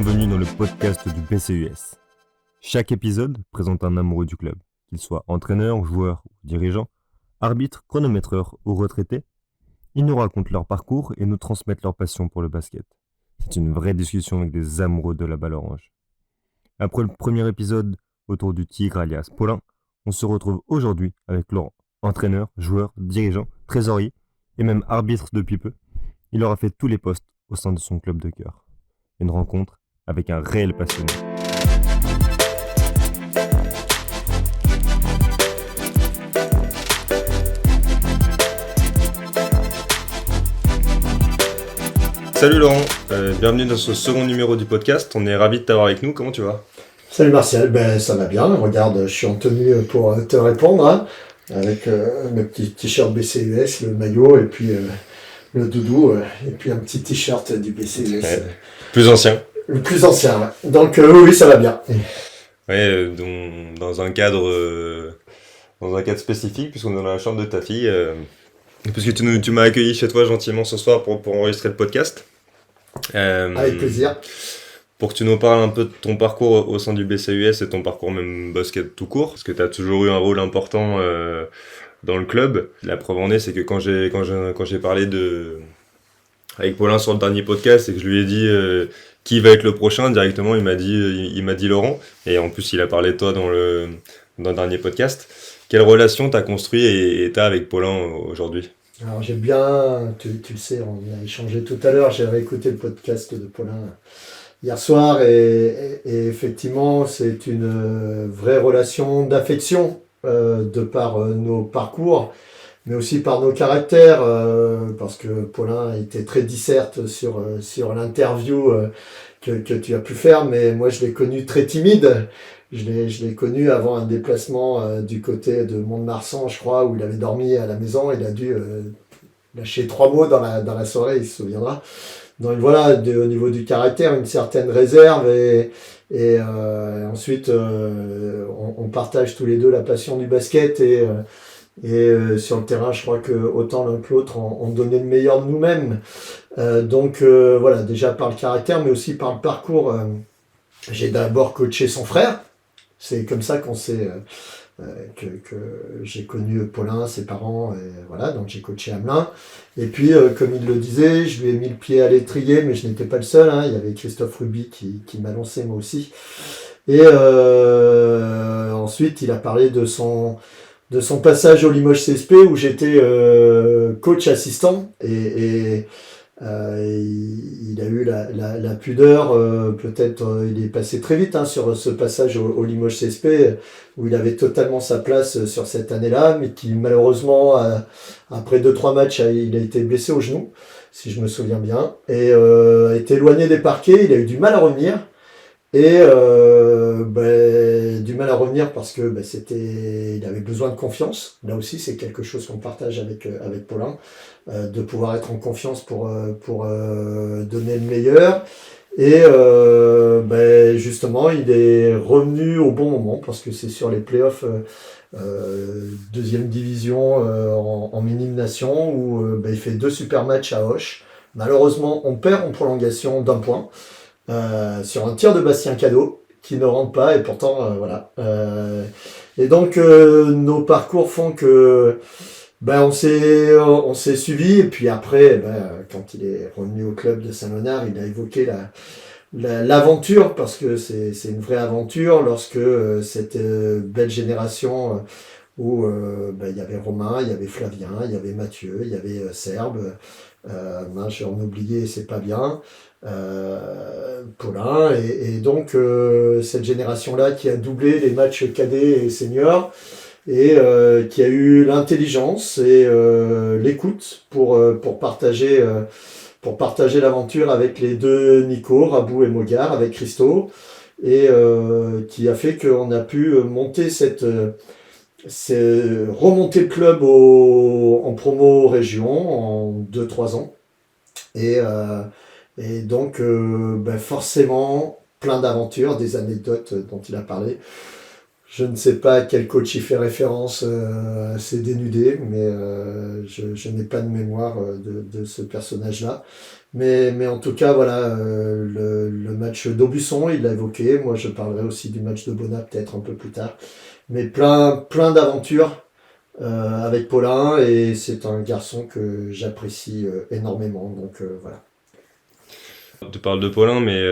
Bienvenue dans le podcast du BCUS. Chaque épisode présente un amoureux du club, qu'il soit entraîneur, joueur ou dirigeant, arbitre, chronométreur ou retraité. Ils nous racontent leur parcours et nous transmettent leur passion pour le basket. C'est une vraie discussion avec des amoureux de la balle orange. Après le premier épisode autour du Tigre alias Paulin, on se retrouve aujourd'hui avec Laurent, entraîneur, joueur, dirigeant, trésorier et même arbitre depuis peu. Il aura fait tous les postes au sein de son club de cœur. Une rencontre avec un réel passionné. Salut Laurent, bienvenue dans ce second numéro du podcast. On est ravis de t'avoir avec nous. Comment tu vas ? Salut Martial, ça va bien. Regarde, je suis en tenue pour te répondre, hein, avec le petit t-shirt BCUS, le maillot et puis le doudou et puis un petit t-shirt du BCUS. Ouais. Plus ancien. Le plus ancien, ouais. Donc oui, ça va bien. Ouais, dans un cadre spécifique, puisqu'on est dans la chambre de ta fille, puisque tu m'as accueilli chez toi gentiment ce soir pour enregistrer le podcast. Avec plaisir. Pour que tu nous parles un peu de ton parcours au sein du BCUS et ton parcours même basket tout court, parce que tu as toujours eu un rôle important dans le club. La preuve en est, c'est que quand j'ai parlé avec Paulin sur le dernier podcast et que je lui ai dit qui va être le prochain, directement il m'a dit Laurent, et en plus il a parlé de toi dans le dernier podcast. Quelle relation t'as construit et t'as avec Paulin aujourd'hui ? Alors j'ai bien, tu le sais, on a échangé tout à l'heure, j'ai réécouté le podcast de Paulin hier soir et effectivement c'est une vraie relation d'affection de par nos parcours, mais aussi par nos caractères, parce que Paulin était très disserte sur l'interview que tu as pu faire, mais moi je l'ai connu très timide. Je l'ai connu avant un déplacement du côté de Mont-de-Marsan, je crois, où il avait dormi à la maison. Il a dû lâcher 3 mots dans la soirée, il se souviendra. Donc voilà, au niveau du caractère, une certaine réserve et ensuite on partage tous les deux la passion du basket et sur le terrain, je crois que autant l'un que l'autre on donnait le meilleur de nous-mêmes. Donc voilà, déjà par le caractère, mais aussi par le parcours. J'ai d'abord coaché son frère. C'est comme ça qu'on s'est que j'ai connu Paulin, ses parents, et voilà, donc j'ai coaché Hamelin. Et puis, comme il le disait, je lui ai mis le pied à l'étrier, mais je n'étais pas le seul, hein. Il y avait Christophe Ruby qui m'a lancé moi aussi. Et ensuite, il a parlé de son passage au Limoges CSP où j'étais coach assistant et il a eu la pudeur, peut-être il est passé très vite sur ce passage au Limoges CSP où il avait totalement sa place sur cette année-là, mais qui malheureusement après 2-3 matchs il a été blessé au genou, si je me souviens bien, et a été éloigné des parquets. Il a eu du mal à revenir et du mal à revenir parce que il avait besoin de confiance. Là aussi c'est quelque chose qu'on partage avec Paulin, de pouvoir être en confiance pour donner le meilleur. Et justement il est revenu au bon moment parce que c'est sur les playoffs deuxième division en minime nation où il fait 2 super matchs à Auch. Malheureusement on perd en prolongation d'1 point sur un tir de Bastien Cadeau qui ne rentre pas, et pourtant voilà. Et donc nos parcours font que on s'est suivi, et puis après quand il est revenu au club de Saint-Léonard, il a évoqué l'aventure, parce que c'est une vraie aventure lorsque cette belle génération où il y avait Romain, il y avait Flavien, il y avait Mathieu, il y avait Serbe, j'en ai oublié, c'est pas bien, Paulin, et donc cette génération-là qui a doublé les matchs cadets et seniors, et qui a eu l'intelligence et l'écoute pour partager l'aventure avec les 2 Nico, Rabou et Mogar, avec Christo, et qui a fait qu'on a pu monter remonter le club en promo région en 2-3 ans. Et donc forcément plein d'aventures, des anecdotes dont il a parlé. Je ne sais pas à quel coach il fait référence, c'est dénudé, mais je n'ai pas de mémoire de ce personnage-là. Mais en tout cas, voilà, le match d'Aubusson, il l'a évoqué. Moi, je parlerai aussi du match de Bona peut-être un peu plus tard. Mais plein d'aventures avec Paulin, et c'est un garçon que j'apprécie énormément. Donc voilà. Tu parles de Paulin, mais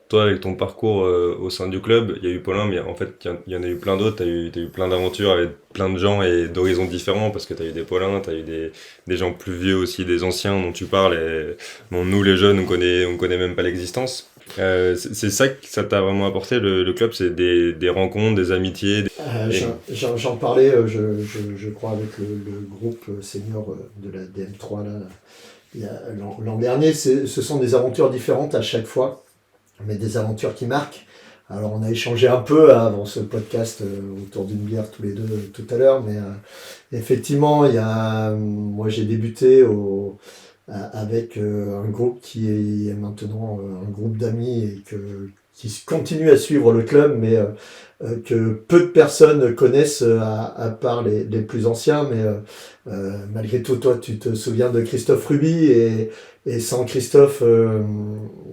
toi, avec ton parcours au sein du club, il y a eu Paulin, mais en fait, il y en a eu plein d'autres. T'as eu plein d'aventures avec plein de gens et d'horizons différents, parce que t'as eu des Paulins, t'as eu des gens plus vieux aussi, des anciens dont tu parles, et dont nous, les jeunes, on connaît même pas l'existence. C'est ça que ça t'a vraiment apporté, le club, c'est des rencontres, des amitiés. Et- J'en parlais, je crois, avec le groupe senior de la DM3 là, l'an dernier. Ce sont des aventures différentes à chaque fois, mais des aventures qui marquent. Alors on a échangé un peu avant ce podcast autour d'une bière tous les deux tout à l'heure, mais effectivement, moi j'ai débuté avec un groupe qui est maintenant un groupe d'amis et qui continue à suivre le club, mais que peu de personnes connaissent à part les plus anciens. Mais malgré tout, toi, tu te souviens de Christophe Ruby, et sans Christophe,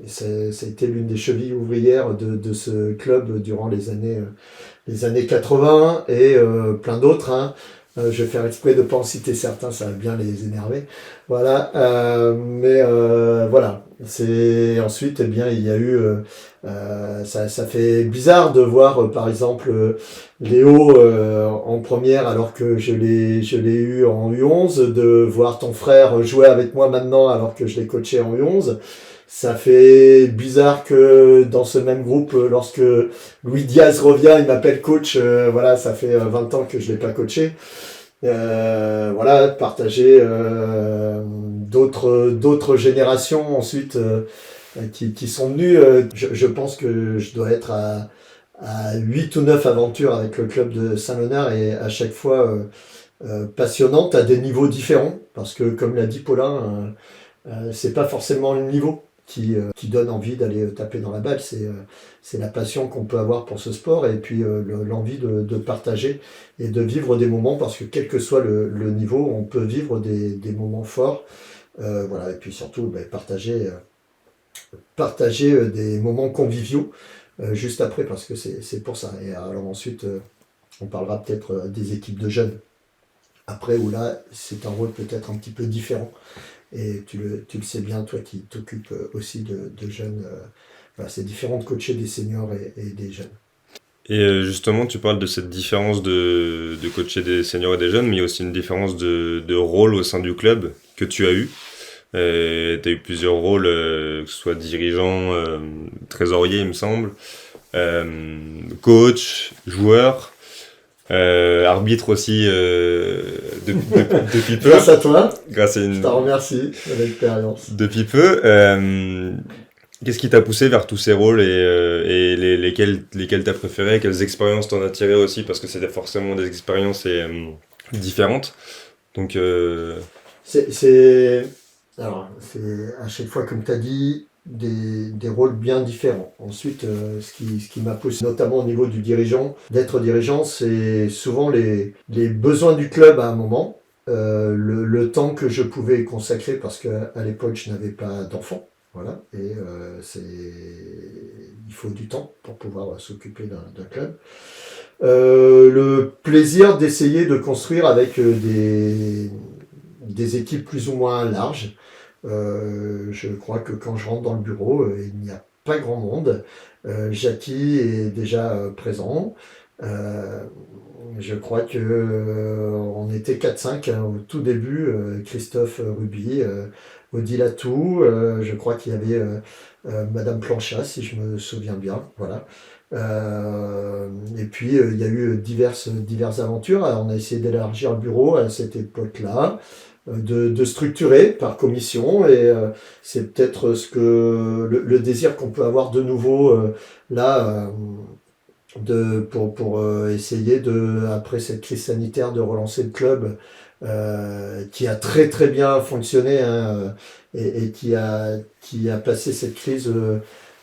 ça a été l'une des chevilles ouvrières de ce club durant les années 80 et plein d'autres. Hein. Je vais faire exprès de ne pas en citer certains, ça va bien les énerver. Voilà, mais voilà. Ensuite, eh bien, il y a eu, ça fait bizarre de voir, par exemple, Léo en première alors que je l'ai eu en U11, de voir ton frère jouer avec moi maintenant alors que je l'ai coaché en U11. Ça fait bizarre que dans ce même groupe, lorsque Louis Diaz revient, il m'appelle coach. Voilà, ça fait 20 ans que je l'ai pas coaché. Voilà, partager d'autres générations ensuite qui sont venues. Je pense que je dois être à 8 ou 9 aventures avec le club de Saint-Léonard, et à chaque fois passionnante à des niveaux différents, parce que comme l'a dit Paulin, c'est pas forcément le niveau qui donne envie d'aller taper dans la balle, c'est la passion qu'on peut avoir pour ce sport, et puis l'envie de partager et de vivre des moments, parce que quel que soit le niveau, on peut vivre des moments forts. Voilà, et puis surtout partager des moments conviviaux juste après, parce que c'est pour ça. Et alors ensuite, on parlera peut-être des équipes de jeunes après, où là, c'est un rôle peut-être un petit peu différent. Et tu le sais bien, toi qui t'occupes aussi de jeunes. Voilà, c'est différent de coacher des seniors et des jeunes. Et justement, tu parles de cette différence de coacher des seniors et des jeunes, mais il y a aussi une différence de rôle au sein du club que tu as eu. Tu as eu plusieurs rôles, que ce soit dirigeant, trésorier, il me semble, coach, joueur, arbitre aussi depuis peu. Grâce à toi, Grâce à je t'en remercie de l'expérience. Depuis peu. Qu'est-ce qui t'a poussé vers tous ces rôles, et lesquels t'as préféré, quelles expériences t'en as tiré aussi, parce que c'était forcément des expériences différentes. Donc, Alors, c'est à chaque fois, comme tu as dit, des rôles bien différents. Ensuite, ce qui m'a poussé, notamment au niveau du dirigeant, d'être dirigeant, c'est souvent les besoins du club à un moment, le temps que je pouvais consacrer, parce qu'à l'époque, je n'avais pas d'enfant. Voilà, et il faut du temps pour pouvoir s'occuper d'un club. Le plaisir d'essayer de construire avec des équipes plus ou moins larges. Je crois que quand je rentre dans le bureau, il n'y a pas grand monde. Jackie est déjà présent. Euh, je crois que on était 4-5 hein, au tout début. Christophe Ruby, Odile Latou, je crois qu'il y avait Madame Planchat, si je me souviens bien. Voilà. Et puis il y a eu diverses aventures. Alors, on a essayé d'élargir le bureau à cette époque-là, de structurer par commission, et c'est peut-être le désir qu'on peut avoir de nouveau là, pour essayer après cette crise sanitaire, de relancer le club qui a très très bien fonctionné, hein, et qui a passé cette crise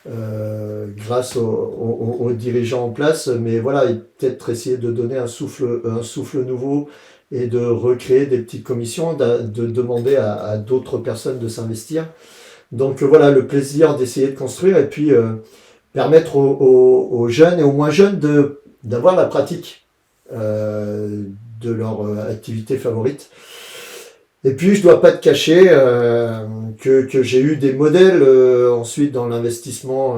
grâce aux dirigeants en place. Mais voilà, et peut-être essayer de donner un souffle nouveau, et de recréer des petites commissions, de demander à d'autres personnes de s'investir. Donc voilà, le plaisir d'essayer de construire et puis permettre aux jeunes et aux moins jeunes d'avoir la pratique de leur activité favorite. Et puis, je dois pas te cacher que j'ai eu des modèles ensuite dans l'investissement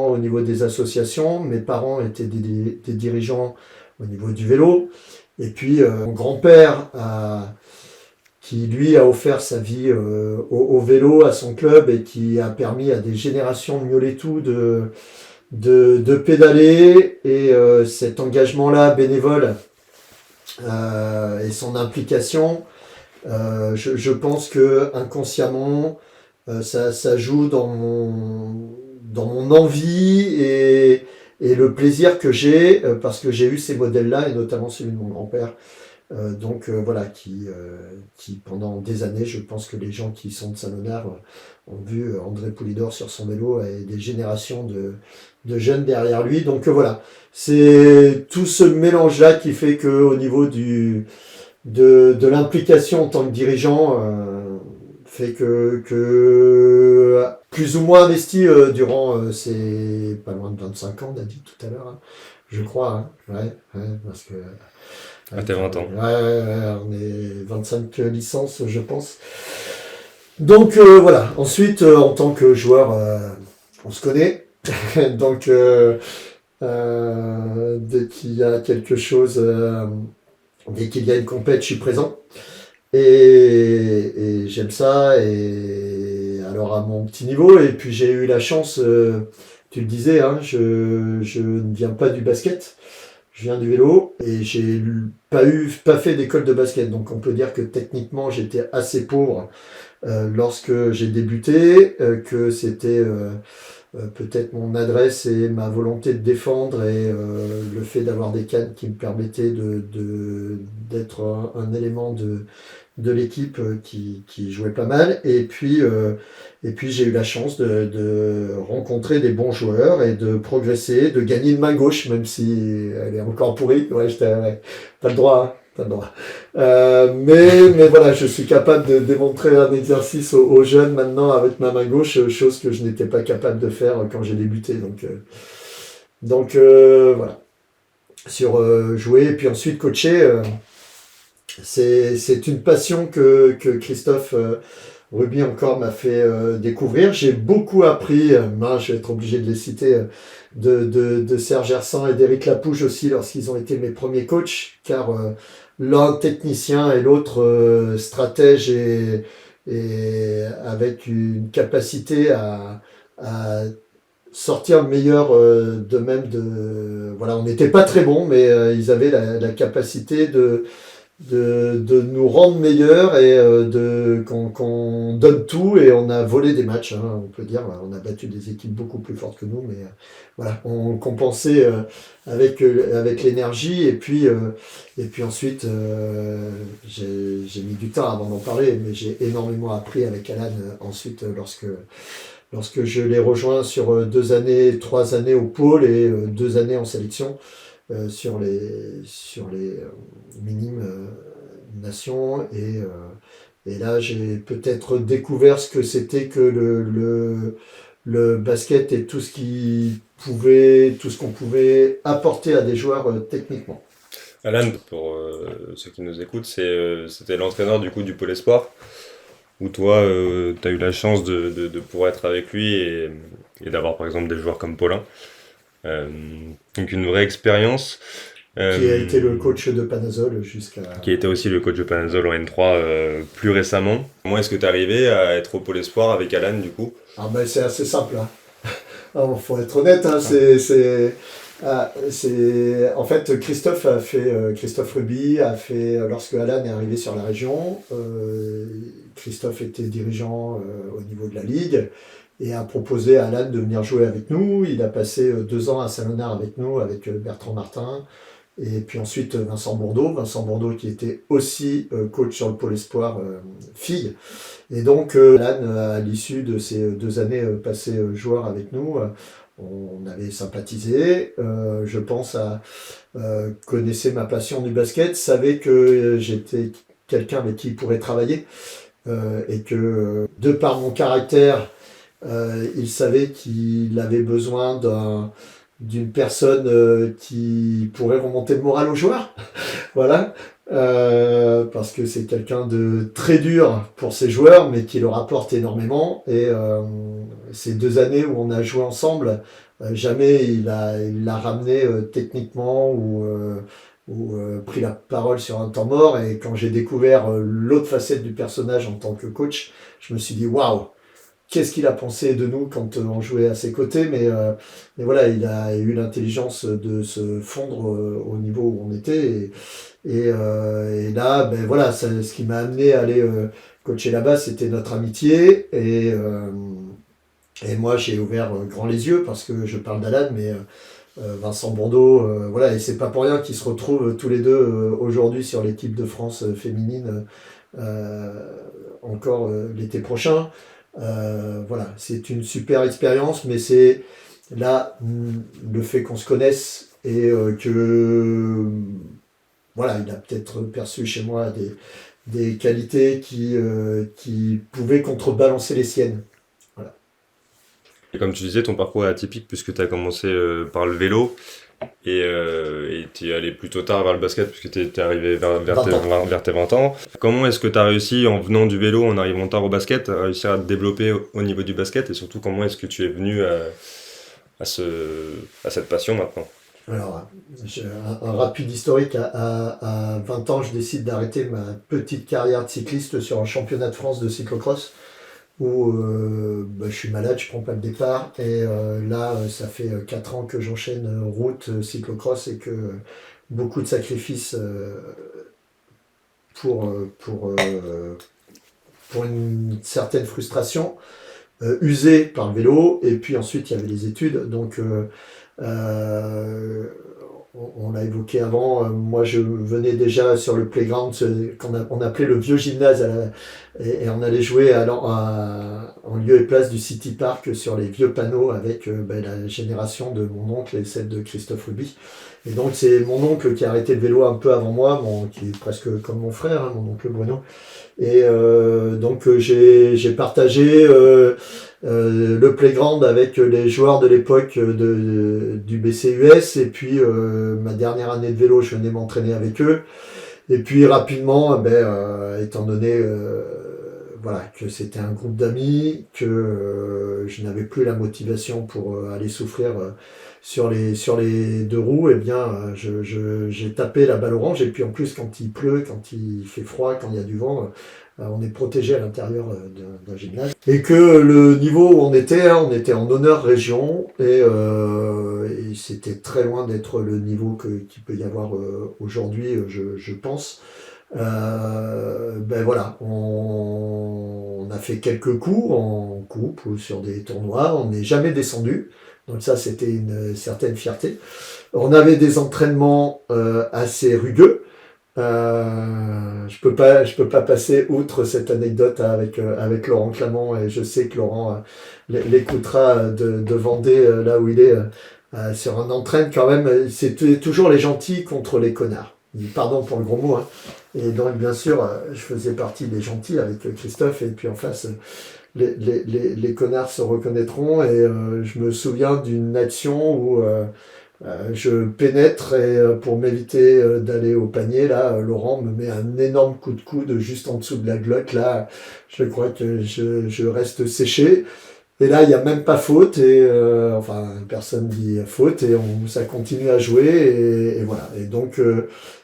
au niveau des associations. Mes parents étaient des dirigeants au niveau du vélo. Et puis, mon grand-père, qui lui a offert sa vie au vélo, à son club, et qui a permis à des générations de Mioletou de pédaler. Et cet engagement-là bénévole et son implication, je pense que inconsciemment, ça joue dans mon envie et le plaisir que j'ai parce que j'ai eu ces modèles-là et notamment celui de mon grand-père. Voilà, qui pendant des années, je pense que les gens qui sont de Saint-Léonard ont vu André Poulidor sur son vélo et des générations de jeunes derrière lui. Voilà, c'est tout ce mélange-là qui fait que au niveau de l'implication en tant que dirigeant fait que plus ou moins investi durant ces pas loin de 25 ans, on a dit tout à l'heure, hein, je crois, hein, ouais, parce que T'as 20 ans. ouais, on est 25 licences, je pense. Voilà. Ensuite, en tant que joueur, on se connaît. Donc, dès qu'il y a quelque chose, dès qu'il y a une compète, je suis présent. Et j'aime ça. Et alors, à mon petit niveau, et puis j'ai eu la chance, tu le disais, hein, je ne viens pas du basket. Je viens du vélo et j'ai pas fait d'école de basket. Donc on peut dire que techniquement j'étais assez pauvre lorsque j'ai débuté, que c'était peut-être mon adresse et ma volonté de défendre et le fait d'avoir des cannes qui me permettaient d'être un élément de l'équipe qui jouait pas mal. Et puis j'ai eu la chance de rencontrer des bons joueurs et de progresser, de gagner une main gauche, même si elle est encore pourrie. Ouais, t'as le droit, hein, t'as le droit. Mais voilà, je suis capable de démontrer un exercice aux jeunes maintenant avec ma main gauche, chose que je n'étais pas capable de faire quand j'ai débuté. Voilà. Sur jouer et puis ensuite coacher, c'est une passion que Christophe Ruby encore m'a fait découvrir. J'ai beaucoup appris, je vais être obligé de les citer, de Serge Hersan et d'Éric Lapouge aussi lorsqu'ils ont été mes premiers coachs, car l'un technicien et l'autre stratège et avec une capacité à sortir le meilleur d'eux-mêmes. Voilà, on n'était pas très bons, mais ils avaient la capacité de nous rendre meilleurs et qu'on donne tout et on a volé des matchs, hein, on peut dire. On a battu des équipes beaucoup plus fortes que nous, mais voilà, on compensait avec l'énergie et puis ensuite j'ai mis du temps avant d'en parler, mais j'ai énormément appris avec Alan ensuite lorsque je l'ai rejoint sur 3 années au pôle et 2 années en sélection. Sur les minimes nations et là j'ai peut-être découvert ce que c'était que le basket et tout ce qu'on pouvait apporter à des joueurs techniquement. Alan, pour ceux qui nous écoutent, c'était l'entraîneur du coup du Pôle Espoir, où toi tu as eu la chance de pouvoir être avec lui et d'avoir par exemple des joueurs comme Paulin. Donc une vraie expérience. Qui a été le coach de Panazol Qui était aussi le coach de Panazol en N3 plus récemment. Comment est-ce que tu es arrivé à être au Pôle Espoir avec Alan du coup ? C'est assez simple. Hein. Faut être honnête. Hein, en fait, Christophe Ruby a fait, lorsque Alan est arrivé sur la région, Christophe était dirigeant au niveau de la Ligue et a proposé à Alan de venir jouer avec nous. Il a passé 2 ans à Saint-Léonard avec nous, avec Bertrand Martin, et puis ensuite Vincent Bourdeau qui était aussi coach sur le Pôle Espoir filles. Et donc Alan, à l'issue de ces 2 années passées joueur avec nous, on avait sympathisé, je pense connaissait ma passion du basket, savait que j'étais quelqu'un avec qui il pourrait travailler. et que de par mon caractère, il savait qu'il avait besoin d'une personne qui pourrait remonter le moral aux joueurs. Voilà. Parce que c'est quelqu'un de très dur pour ses joueurs, mais qui leur apporte énormément. Et ces 2 années où on a joué ensemble, jamais il l'a ramené techniquement ou pris la parole sur un temps mort. Et quand j'ai découvert l'autre facette du personnage en tant que coach, je me suis dit waouh, qu'est-ce qu'il a pensé de nous quand on jouait à ses côtés. Mais voilà, il a eu l'intelligence de se fondre au niveau où on était. Et là, ben voilà, ce qui m'a amené à aller coacher là-bas, c'était notre amitié. Et moi, j'ai ouvert grand les yeux parce que je parle d'Alan, mais Vincent Bourdeau, voilà, et c'est pas pour rien qu'ils se retrouvent tous les deux aujourd'hui sur l'équipe de France féminine encore l'été prochain. Voilà, c'est une super expérience, mais c'est là le fait qu'on se connaisse et que voilà, il a peut-être perçu chez moi des qualités qui pouvaient contrebalancer les siennes. Voilà. Et comme tu disais, ton parcours est atypique puisque tu as commencé par le vélo et tu es allé plutôt tard vers le basket puisque tu es arrivé vers tes 20 ans. Comment est-ce que tu as réussi, en venant du vélo, en arrivant tard au basket, à réussir à te développer au niveau du basket, et surtout comment est-ce que tu es venu à cette passion maintenant? Alors, un rapide historique, à 20 ans, je décide d'arrêter ma petite carrière de cycliste sur un championnat de France de cyclocross où je suis malade, je prends pas le départ. Et là, ça fait 4 ans que j'enchaîne route, cyclocross et que beaucoup de sacrifices pour une certaine frustration, usé par le vélo. Et puis ensuite, il y avait les études. Donc, on l'a évoqué avant, moi je venais déjà sur le playground on appelait le vieux gymnase et on allait jouer en lieu et place du City Park sur les vieux panneaux avec la génération de mon oncle et celle de Christophe Ruby. Et donc c'est mon oncle qui a arrêté le vélo un peu avant moi, qui est presque comme mon frère, hein, mon oncle Bruno. Et donc j'ai partagé le playground avec les joueurs de l'époque du BCUS. Et puis ma dernière année de vélo, je venais m'entraîner avec eux. Et puis rapidement, étant donné voilà, que c'était un groupe d'amis, que je n'avais plus la motivation pour aller souffrir sur les 2 roues, j'ai tapé la balle orange. Et puis en plus, quand il pleut, quand il fait froid, quand il y a du vent, on est protégé à l'intérieur d'un gymnase. Et que le niveau où on était en honneur région, et c'était très loin d'être le niveau qu'il peut y avoir aujourd'hui, je pense. Voilà, on a fait quelques coups en coupe ou sur des tournois, on n'est jamais descendu. Donc ça, c'était une certaine fierté. On avait des entraînements assez rugueux. Je peux pas passer outre cette anecdote avec Laurent Clamant, et je sais que Laurent l'écoutera de Vendée, là où il est, sur un entraîne quand même. C'était toujours les gentils contre les connards. Pardon pour le gros mot, hein. Et donc bien sûr, je faisais partie des gentils avec Christophe, et puis en face, les connards se reconnaîtront. Et je me souviens d'une action où je pénètre, et pour m'éviter d'aller au panier, là, Laurent me met un énorme coup de coude juste en dessous de la glotte. Là, je crois que je reste séché. Et là, il n'y a même pas faute, et personne dit faute, et ça continue à jouer, et voilà. Et donc,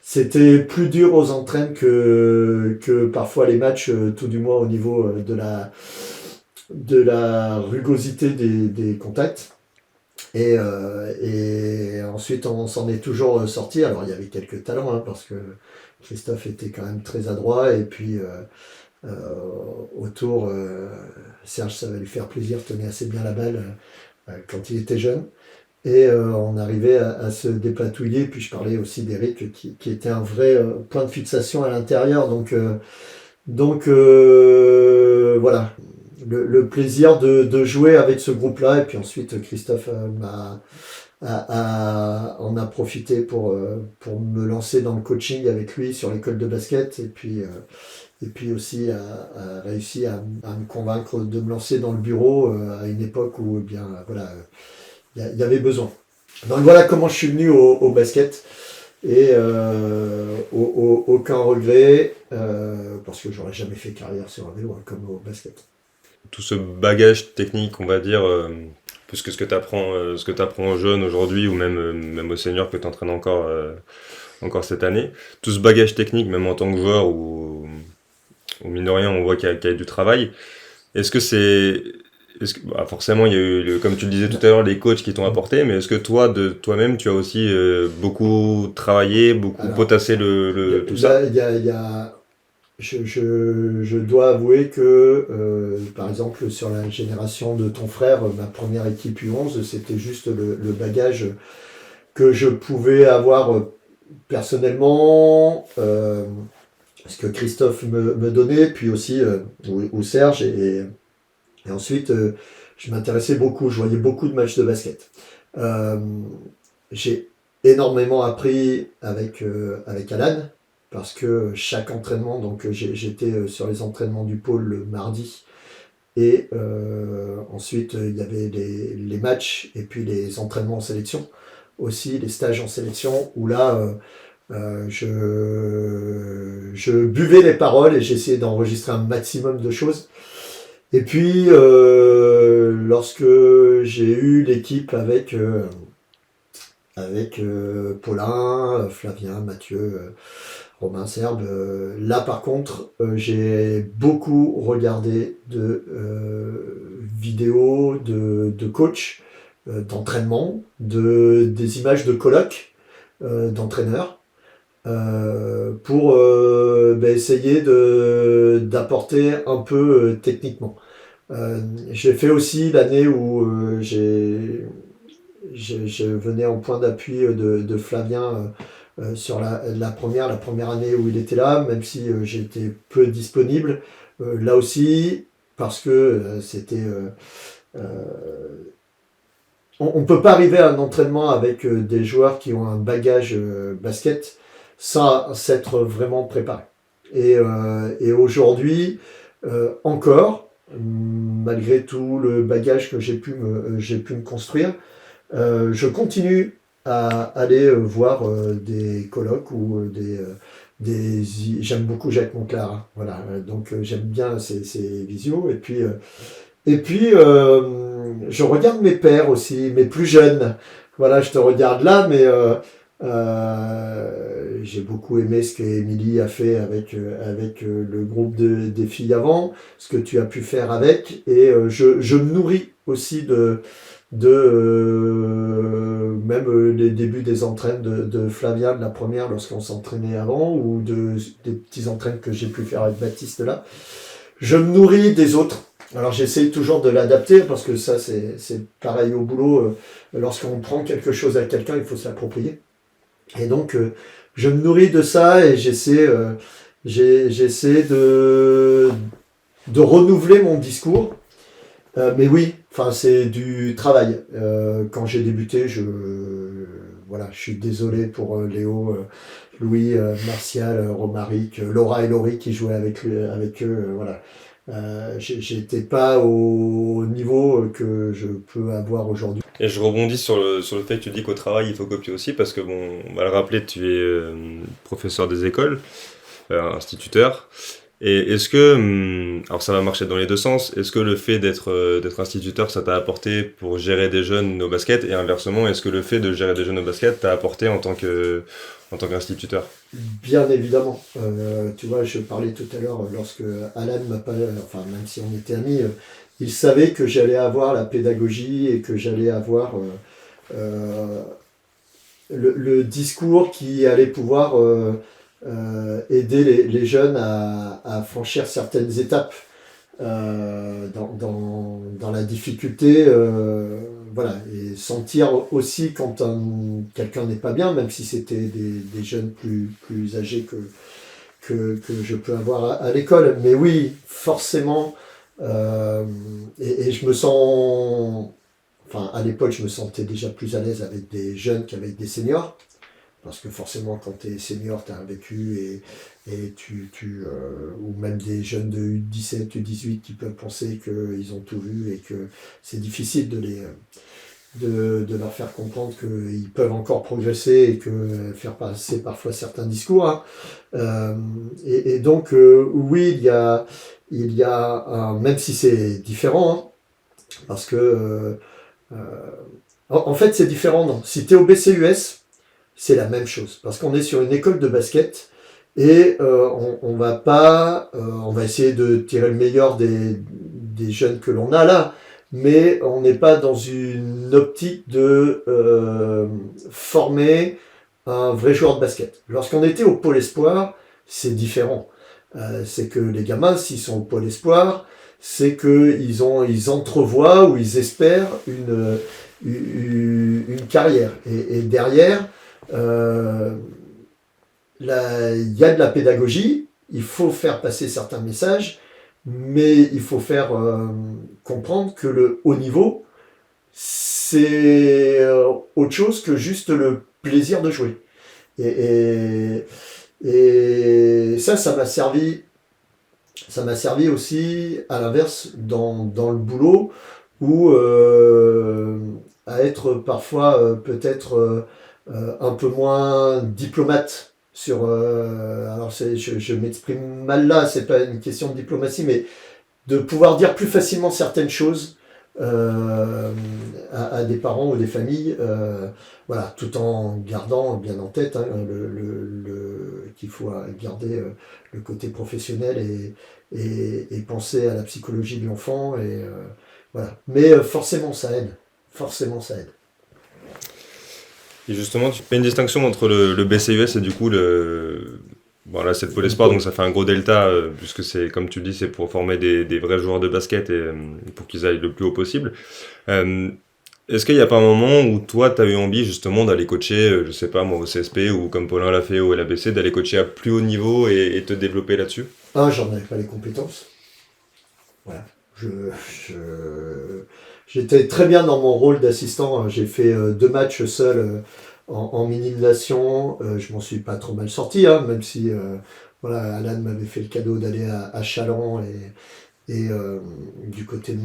c'était plus dur aux entraînes que parfois les matchs, tout du moins au niveau de la rugosité des contacts. Et ensuite, on s'en est toujours sorti. Alors, il y avait quelques talents, hein, parce que Christophe était quand même très adroit, et puis autour, Serge, ça va lui faire plaisir, tenait assez bien la balle quand il était jeune. Et on arrivait à se dépatouiller. Puis je parlais aussi d'Eric qui était un vrai point de fixation à l'intérieur. Donc voilà, le plaisir de jouer avec ce groupe-là. Et puis ensuite, Christophe en a profité pour me lancer dans le coaching avec lui sur l'école de basket. Et puis aussi a réussi à me convaincre de me lancer dans le bureau à une époque où eh bien, voilà, il y avait besoin. Donc voilà comment je suis venu au basket. Et aucun regret, parce que j'aurais jamais fait carrière sur un vélo hein, comme au basket. Tout ce bagage technique, on va dire, plus que ce que tu apprends aux jeunes aujourd'hui ou même aux seniors que tu entraînes encore cette année, tout ce bagage technique, même en tant que joueur ou mine de rien, on voit qu'il y a du travail. Est-ce que c'est. Bah, forcément, il y a eu, comme tu le disais tout à l'heure, les coachs qui t'ont apporté, mais est-ce que toi, de toi-même, tu as aussi beaucoup travaillé, beaucoup Alors, potassé tout ça? Je dois avouer que, par exemple, sur la génération de ton frère, ma première équipe U11, c'était juste le bagage que je pouvais avoir personnellement, ce que Christophe me donnait, puis aussi, ou Serge, et ensuite, je m'intéressais beaucoup, je voyais beaucoup de matchs de basket. Euh, j'ai énormément appris avec Alan, parce que chaque entraînement, donc j'étais sur les entraînements du pôle le mardi, et ensuite il y avait les matchs, et puis les entraînements en sélection, aussi les stages en sélection, où là, je buvais les paroles et j'essayais d'enregistrer un maximum de choses. Et puis, lorsque j'ai eu l'équipe avec Paulin, Flavien, Mathieu, Romain Serbe, là par contre, j'ai beaucoup regardé de vidéos de coach, d'entraînement, des images de colloques d'entraîneurs. Pour essayer d'apporter un peu techniquement. J'ai fait aussi l'année où je venais en point d'appui de Flavien sur la première année où il était là, même si j'étais peu disponible. Là aussi, parce que c'était... on ne peut pas arriver à un entraînement avec des joueurs qui ont un bagage basket sans s'être vraiment préparé. Et aujourd'hui, encore, malgré tout le bagage que j'ai pu me construire, je continue à aller voir des colloques ou j'aime beaucoup Jacques Monclar. Hein, voilà, donc j'aime bien ces visios. Et puis je regarde mes pairs aussi, mes plus jeunes. Voilà, je te regarde là, mais j'ai beaucoup aimé ce qu'Émilie a fait avec le groupe des filles avant, ce que tu as pu faire avec, et je me nourris aussi même les débuts des entraînes de Flavia, de la première, lorsqu'on s'entraînait avant, ou des petits entraînes que j'ai pu faire avec Baptiste là. Je me nourris des autres. Alors j'essaye toujours de l'adapter, parce que ça c'est pareil au boulot. Lorsqu'on prend quelque chose à quelqu'un, il faut se l'approprier. Et donc, je me nourris de ça et j'essaie de renouveler mon discours. Mais oui, enfin, c'est du travail. Quand j'ai débuté, voilà, je suis désolé pour Léo, Louis, Martial, Romaric, Laura et Laurie qui jouaient avec eux. Voilà. J'étais pas au niveau que je peux avoir aujourd'hui. Et je rebondis sur le fait que tu dis qu'au travail, il faut copier aussi, parce que, bon, on va le rappeler, tu es professeur des écoles, instituteur. Et est-ce que, alors ça va marcher dans les deux sens, est-ce que le fait d'être instituteur, ça t'a apporté pour gérer des jeunes au basket, et inversement, est-ce que le fait de gérer des jeunes au basket t'a apporté en tant qu'instituteur? Bien évidemment. Tu vois, je parlais tout à l'heure, lorsque Alan m'a pas, enfin, même si on était amis, il savait que j'allais avoir la pédagogie et que j'allais avoir le discours qui allait pouvoir aider les jeunes à franchir certaines étapes dans la difficulté. Voilà, et sentir aussi quand quelqu'un n'est pas bien, même si c'était des jeunes plus âgés que je peux avoir à l'école. Mais oui, forcément, et je me sens enfin, à l'époque, je me sentais déjà plus à l'aise avec des jeunes qu'avec des seniors. Parce que forcément, quand tu es senior, tu as un vécu et ou même des jeunes de U17, U18 qui peuvent penser qu'ils ont tout vu et que c'est difficile de leur faire comprendre qu'ils peuvent encore progresser et que faire passer parfois certains discours. Hein. Et donc, oui, il y a même si c'est différent, hein, parce que en fait, c'est différent. Non. Si tu es au BCUS, c'est la même chose. Parce qu'on est sur une école de basket et on va pas, on va essayer de tirer le meilleur des jeunes que l'on a là, mais on n'est pas dans une optique de former un vrai joueur de basket. Lorsqu'on était au pôle espoir, c'est différent. C'est que les gamins, s'ils sont au pôle espoir, c'est qu'ils entrevoient ou ils espèrent une carrière. Et derrière, il y a de la pédagogie, il faut faire passer certains messages, mais il faut faire comprendre que le haut niveau, c'est autre chose que juste le plaisir de jouer. Et ça m'a servi. Ça m'a servi aussi, à l'inverse, dans le boulot, où à être parfois peut-être un peu moins diplomate sur. Alors je m'exprime mal là, c'est pas une question de diplomatie, mais de pouvoir dire plus facilement certaines choses à des parents ou des familles, voilà, tout en gardant bien en tête hein, qu'il faut garder le côté professionnel et penser à la psychologie de l'enfant. Voilà. Mais forcément, ça aide. Forcément, ça aide. Et justement, tu fais une distinction entre le BCUS et du coup bon, là, c'est le pôle espoir, donc ça fait un gros delta, puisque c'est, comme tu le dis, c'est pour former des vrais joueurs de basket et pour qu'ils aillent le plus haut possible. Est-ce qu'il n'y a pas un moment où toi, tu as eu envie justement d'aller coacher, je sais pas moi, au CSP ou comme Paulin l'a fait au LABC, d'aller coacher à plus haut niveau et te développer là-dessus? J'en avais pas les compétences. Voilà. J'étais très bien dans mon rôle d'assistant. J'ai fait 2 matchs seul en mini-nation. Je m'en suis pas trop mal sorti, hein, même si voilà, Alan m'avait fait le cadeau d'aller à Chaland et du côté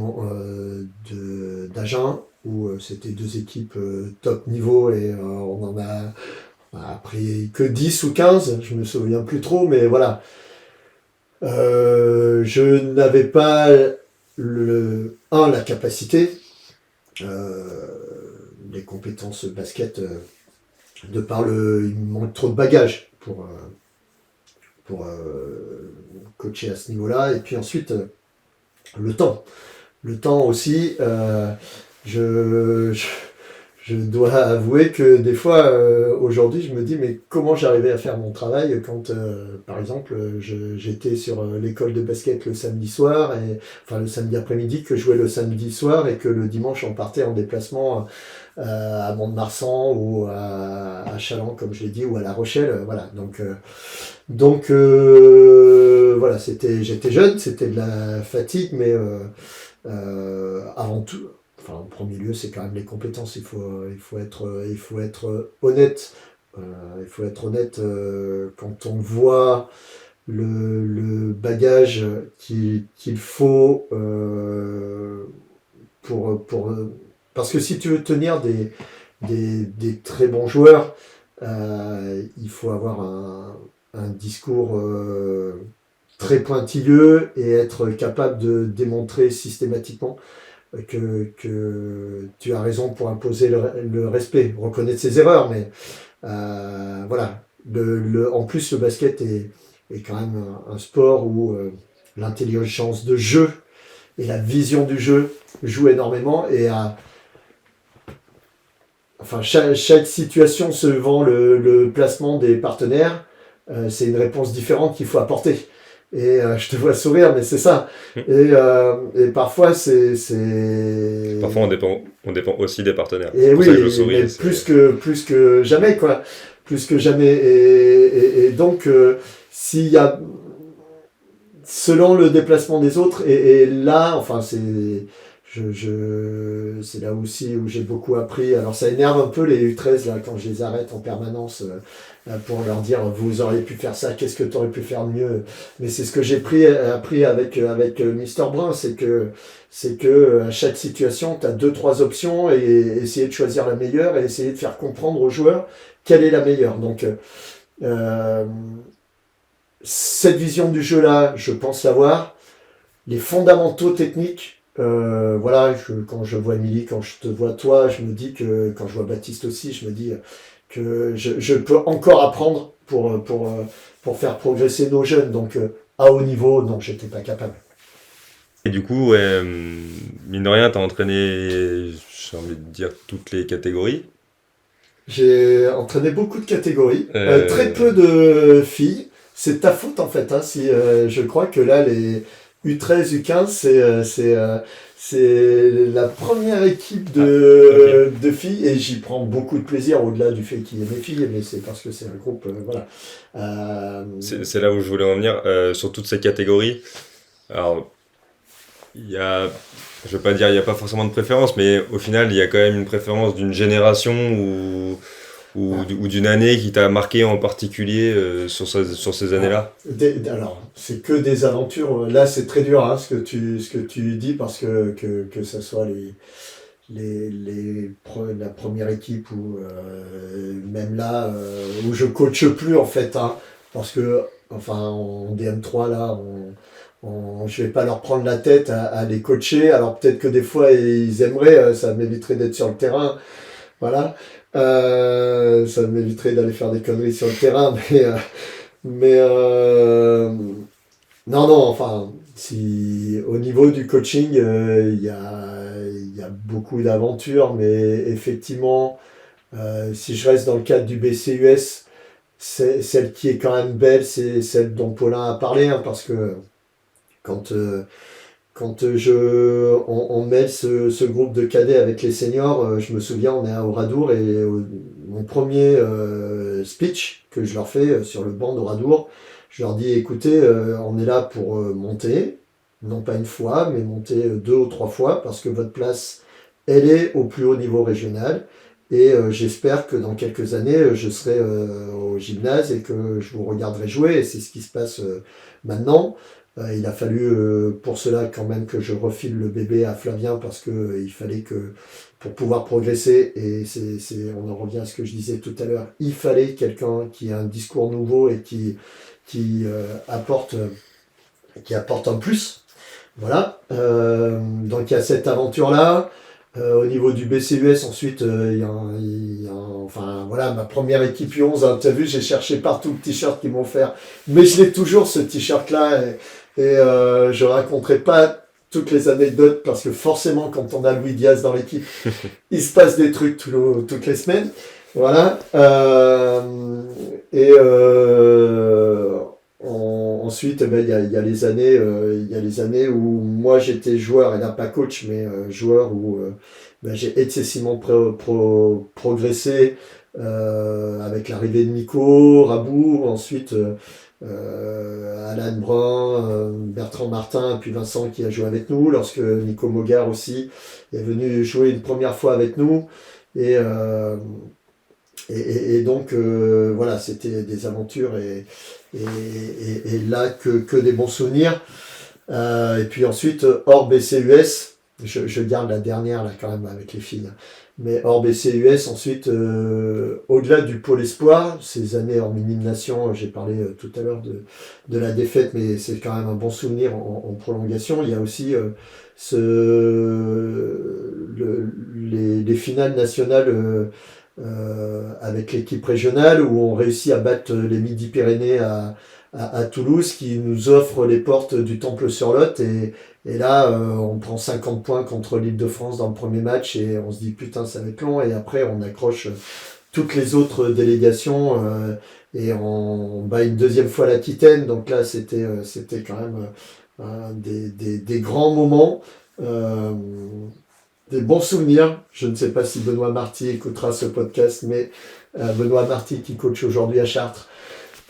d'Agen, où c'était 2 équipes top niveau et on en a pris que 10 ou 15, je me souviens plus trop, mais voilà. Je n'avais pas la capacité, les compétences basket, de par il me manque trop de bagages pour coacher à ce niveau-là. Et puis ensuite, le temps. Le temps aussi, je dois avouer que des fois, aujourd'hui, je me dis, mais comment j'arrivais à faire mon travail quand, par exemple, j'étais sur l'école de basket le samedi soir, enfin le samedi après-midi, que je jouais le samedi soir et que le dimanche, on partait en déplacement à Mont-de-Marsan ou à Chaland, comme je l'ai dit, ou à La Rochelle. Voilà. Donc voilà, j'étais jeune, c'était de la fatigue, mais avant tout. Enfin, en premier lieu, c'est quand même les compétences. Il faut être honnête. Il faut être honnête quand on voit le bagage qu'il faut parce que si tu veux tenir des très bons joueurs, il faut avoir un discours très pointilleux et être capable de démontrer systématiquement que tu as raison pour imposer le respect, reconnaître ses erreurs, mais voilà. En plus, le basket est quand même un sport où l'intelligence de jeu et la vision du jeu jouent énormément enfin, chaque situation selon le placement des partenaires, c'est une réponse différente qu'il faut apporter. Et je te vois sourire, mais c'est ça. Et parfois, Parfois, on dépend aussi des partenaires. Et oui, mais plus que jamais, quoi. Plus que jamais. Et donc, s'il y a... Selon le déplacement des autres, et là, enfin, C'est là aussi où j'ai beaucoup appris. Alors ça énerve un peu les U13 là quand je les arrête en permanence pour leur dire vous auriez pu faire ça, qu'est-ce que tu aurais pu faire de mieux. Mais c'est ce que j'ai appris avec Mister Brun, c'est que à chaque situation tu as 2-3 options et essayer de choisir la meilleure et essayer de faire comprendre aux joueurs quelle est la meilleure. Donc cette vision du jeu là, je pense l'avoir. Les fondamentaux techniques. Voilà, quand je vois Émilie, quand je te vois toi, je me dis que, quand je vois Baptiste aussi, je me dis que je peux encore apprendre pour faire progresser nos jeunes. Donc, à haut niveau, non, j'étais pas capable. Et du coup, ouais, mine de rien, t'as entraîné, j'ai envie de dire, toutes les catégories. J'ai entraîné beaucoup de catégories, Euh, très peu de filles. C'est ta faute en fait. Hein, si je crois que là les U13, U15, c'est la première équipe de filles et j'y prends beaucoup de plaisir au-delà du fait qu'il y ait mes filles, mais c'est parce que c'est un groupe, voilà. Euh, c'est là où je voulais en venir, sur toutes ces catégories. Alors, il y a, je veux pas dire, il n'y a pas forcément de préférence, mais au final, il y a quand même une préférence d'une génération ou d'une année qui t'a marqué en particulier sur ces années-là. alors, c'est que des aventures. Là, c'est très dur hein, ce que tu dis parce que ça soit la première équipe ou même là où je coache plus en fait hein, parce que enfin en DM3 là je vais pas leur prendre la tête à les coacher alors peut-être que des fois ils aimeraient ça m'éviterait d'être sur le terrain voilà ça m'éviterait d'aller faire des conneries sur le terrain mais non, non, enfin, si au niveau du coaching, il y a beaucoup d'aventures, mais effectivement, si je reste dans le cadre du BCUS, celle qui est quand même belle, c'est celle dont Paulin a parlé, hein, parce que quand, euh, quand on mêle ce groupe de cadets avec les seniors, je me souviens, on est à Oradour et mon premier speech que je leur fais sur le banc d'Oradour, je leur dis écoutez, on est là pour monter, non pas une fois, mais monter 2 ou 3 fois parce que votre place, elle est au plus haut niveau régional. Et j'espère que dans quelques années, je serai au gymnase et que je vous regarderai jouer. Et c'est ce qui se passe maintenant. Il a fallu pour cela quand même que je refile le bébé à Flavien parce que il fallait que pour pouvoir progresser et on en revient à ce que je disais tout à l'heure, il fallait quelqu'un qui a un discours nouveau et qui apporte un plus. Voilà. Donc il y a cette aventure là. Au niveau du BCUS, ensuite, enfin voilà, ma première équipe U11, hein, tu as vu, j'ai cherché partout le t-shirt qu'ils m'ont offert, mais je l'ai toujours ce t-shirt-là, et je raconterai pas toutes les anecdotes, parce que forcément, quand on a Louis Diaz dans l'équipe, il se passe des trucs toutes les semaines. Voilà. Et ensuite, ben, il y a les années où moi j'étais joueur, et là pas coach, mais joueur où ben, j'ai excessivement progressé avec l'arrivée de Nico, Rabou, ensuite Alan Brun, Bertrand Martin, puis Vincent qui a joué avec nous, lorsque Nico Mogard aussi est venu jouer une première fois avec nous. Et, et donc, voilà, c'était des aventures et là que des bons souvenirs. Et puis ensuite, hors BCUS, je garde la dernière là quand même avec les filles. Mais hors BCUS, ensuite, au-delà du pôle espoir, ces années en minime nation, j'ai parlé tout à l'heure de la défaite, mais c'est quand même un bon souvenir en prolongation. Il y a aussi les finales nationales avec l'équipe régionale où on réussit à battre les Midi-Pyrénées à Toulouse qui nous offre les portes du Temple-sur-Lot et là on prend 50 points contre l'Île-de-France dans le premier match et on se dit putain ça va être long et après on accroche toutes les autres délégations et on bat une deuxième fois l'Aquitaine donc là c'était quand même des grands moments des bons souvenirs. Je ne sais pas si Benoît Marty écoutera ce podcast, mais Benoît Marty qui coach aujourd'hui à Chartres.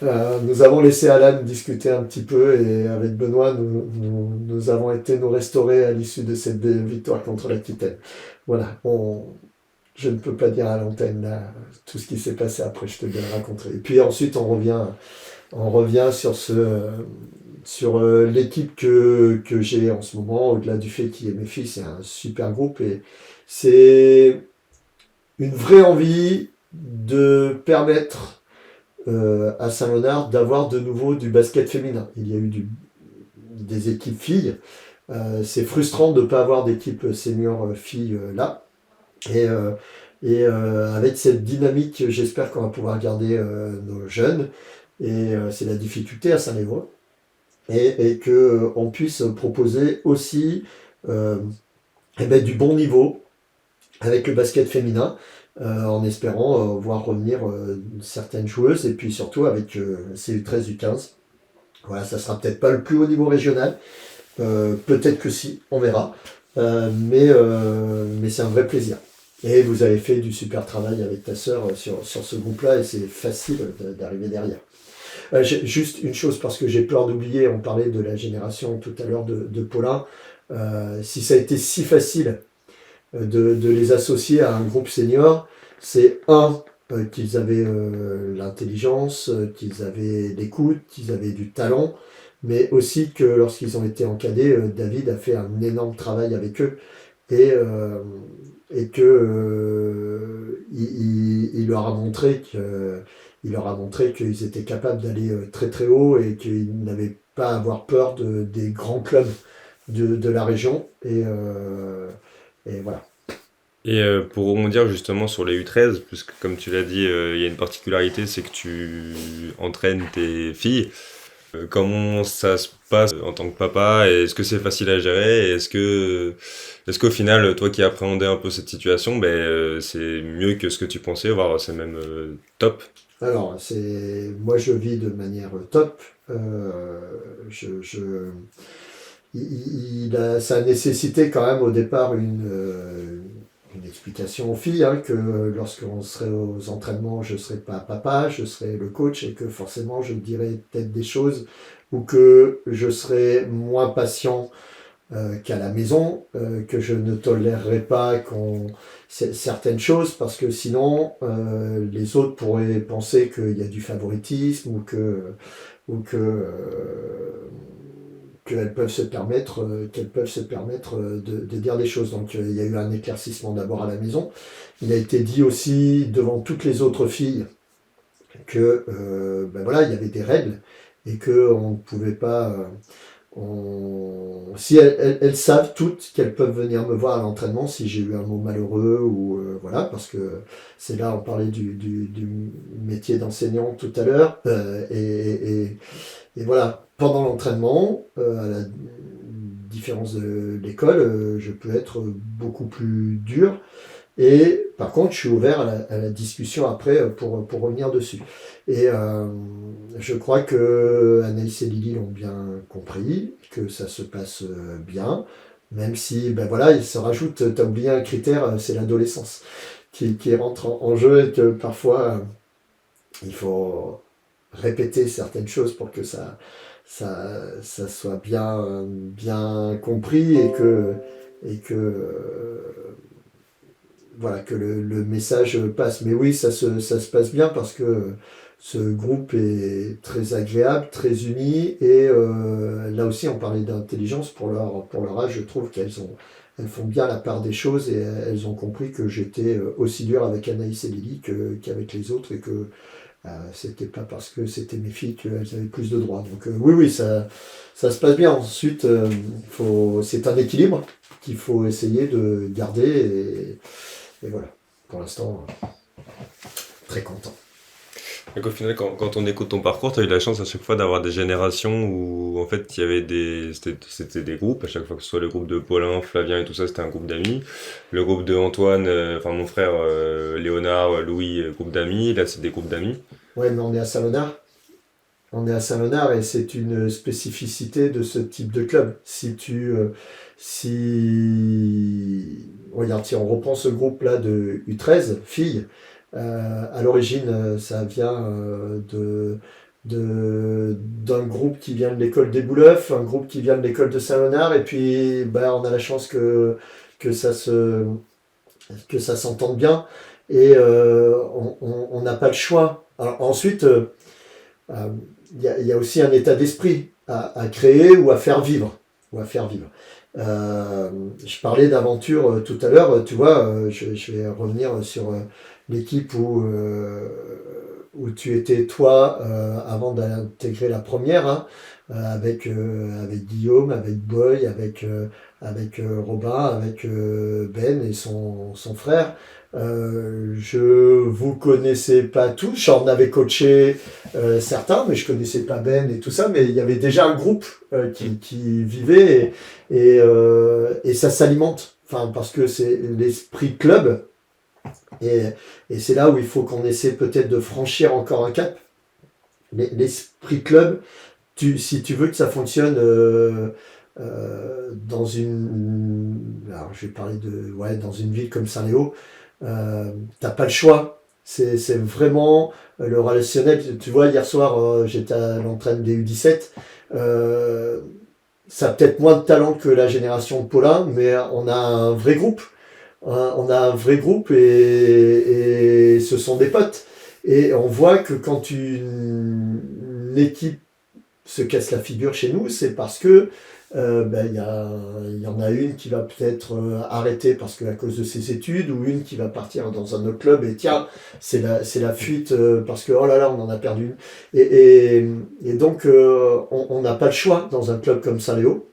Nous avons laissé Alan discuter un petit peu et avec Benoît, nous avons été nous restaurer à l'issue de cette victoire contre l'Aquitaine. Voilà, je ne peux pas dire à l'antenne là, tout ce qui s'est passé après, je te le raconterai. Et puis ensuite, on revient sur l'équipe que j'ai en ce moment, au-delà du fait qu'il y ait mes filles, c'est un super groupe et c'est une vraie envie de permettre à Saint-Léonard d'avoir de nouveau du basket féminin. Il y a eu des équipes filles. C'est frustrant de ne pas avoir d'équipe senior filles là. Avec cette dynamique, j'espère qu'on va pouvoir garder nos jeunes. Et c'est la difficulté à Saint-Léon. Et qu'on puisse proposer aussi du bon niveau avec le basket féminin. En espérant voir revenir certaines joueuses et puis surtout avec CU13, U15. Voilà, ça sera peut-être pas le plus haut niveau régional, peut-être que si, on verra, mais c'est un vrai plaisir. Et vous avez fait du super travail avec ta sœur sur ce groupe-là et c'est facile d'arriver derrière. Juste une chose, parce que j'ai peur d'oublier, on parlait de la génération tout à l'heure de Paulin, si ça a été si facile de les associer à un groupe senior, c'est qu'ils avaient l'intelligence, qu'ils avaient l'écoute, qu'ils avaient du talent, mais aussi que lorsqu'ils ont été encadrés, David a fait un énorme travail avec eux et que il leur a montré qu'ils étaient capables d'aller très très haut et qu'ils n'avaient pas à avoir peur des grands clubs de la région et voilà. Et pour rebondir justement sur les U13, puisque comme tu l'as dit, il y a une particularité, c'est que tu entraînes tes filles. Comment ça se passe en tant que papa? Et est-ce que c'est facile à gérer? Et est-ce qu'au final, toi qui appréhendais un peu cette situation, c'est mieux que ce que tu pensais, voire c'est même top? Alors, moi je vis de manière top. Ça a nécessité quand même au départ une explication aux filles, hein, que lorsqu'on serait aux entraînements, je ne serais pas papa, je serais le coach et que forcément je dirais peut-être des choses ou que je serais moins patient qu'à la maison, que je ne tolérerais pas certaines choses parce que sinon les autres pourraient penser qu'il y a du favoritisme ou que qu'elles peuvent se permettre de dire des choses. Donc il y a eu un éclaircissement d'abord à la maison. Il a été dit aussi devant toutes les autres filles que voilà, il y avait des règles et qu'on ne pouvait pas. Si elles savent toutes qu'elles peuvent venir me voir à l'entraînement si j'ai eu un mot malheureux ou voilà, parce que c'est là, on parlait du métier d'enseignant tout à l'heure, et voilà, pendant l'entraînement, à la différence de l'école, je peux être beaucoup plus dur. Et par contre, je suis ouvert à la discussion après pour revenir dessus. Et je crois que Anaïs et Lily l'ont bien compris, que ça se passe bien, même si, voilà, il se rajoute, tu as oublié un critère, c'est l'adolescence, qui rentre en jeu et que parfois, il faut répéter certaines choses pour que ça soit bien compris voilà, que le message passe. Mais oui, ça se passe bien parce que ce groupe est très agréable, très uni. Et là aussi, on parlait d'intelligence pour leur âge. Je trouve elles font bien la part des choses et elles ont compris que j'étais aussi dur avec Anaïs et Lily qu'avec les autres et que c'était pas parce que c'était mes filles qu'elles avaient plus de droits. Donc oui, ça se passe bien. Ensuite, c'est un équilibre qu'il faut essayer de garder et voilà. Pour l'instant, très content. Donc au final, quand on écoute ton parcours, tu as eu la chance à chaque fois d'avoir des générations où en fait il y avait c'était des groupes, à chaque fois que ce soit le groupe de Paulin, Flavien et tout ça, c'était un groupe d'amis. Le groupe de Antoine, enfin mon frère Léonard, Louis, groupe d'amis. Là, c'est des groupes d'amis. Ouais, mais on est à Saint-Léonard. On est à Saint-Léonard et c'est une spécificité de ce type de club. Regarde, si on reprend ce groupe-là de U13, filles, à l'origine, ça vient d'un groupe qui vient de l'école des Bouleufs, un groupe qui vient de l'école de Saint-Léonard, et puis on a la chance que que ça s'entende bien, et on n'a pas le choix. Alors, ensuite, il y a aussi un état d'esprit à créer ou à faire vivre. Je parlais d'aventure tout à l'heure, tu vois, je vais revenir sur l'équipe où tu étais toi avant d'intégrer la première, hein, avec Guillaume, avec Boy, avec Robin, avec Ben et son frère. Je vous connaissais pas tous, j'en avais coaché certains, mais je connaissais pas Ben et tout ça, mais il y avait déjà un groupe qui vivait et ça s'alimente, enfin, parce que c'est l'esprit club et c'est là où il faut qu'on essaie peut-être de franchir encore un cap. L'esprit club, si tu veux que ça fonctionne dans alors je vais parler dans une ville comme Saint-Léo, t'as pas le choix. C'est vraiment le relationnel. Tu vois, hier soir, j'étais à l'entraîne des U17. Ça a peut-être moins de talent que la génération de Paulin, mais on a un vrai groupe. On a un vrai groupe et ce sont des potes. Et on voit que quand une équipe se casse la figure chez nous, c'est parce que il y en a une qui va peut-être arrêter parce que à cause de ses études, ou une qui va partir dans un autre club et tiens, c'est la fuite parce que oh là là, on en a perdu une. Et donc on n'a pas le choix dans un club comme Saint-Léo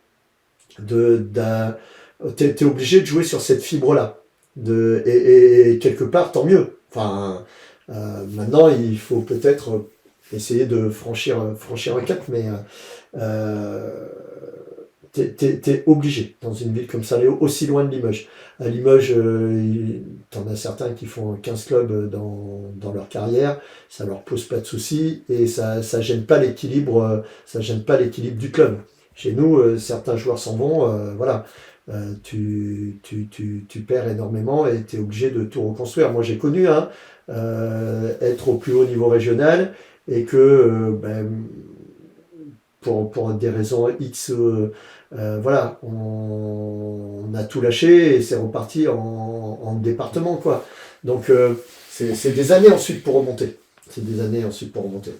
t'es obligé de jouer sur cette fibre-là. Et quelque part, tant mieux. Enfin, maintenant, il faut peut-être essayer de franchir un cap, mais t'es obligé dans une ville comme Saint-Léo, aussi loin de Limoges. À Limoges, t'en as certains qui font 15 clubs dans leur carrière, ça leur pose pas de soucis et ça gêne pas l'équilibre, du club. Chez nous, certains joueurs s'en vont, voilà. Tu perds énormément et tu es obligé de tout reconstruire. Moi, j'ai connu être au plus haut niveau régional et que pour des raisons X, voilà, on a tout lâché et c'est reparti en département, quoi. Donc, c'est des années ensuite pour remonter.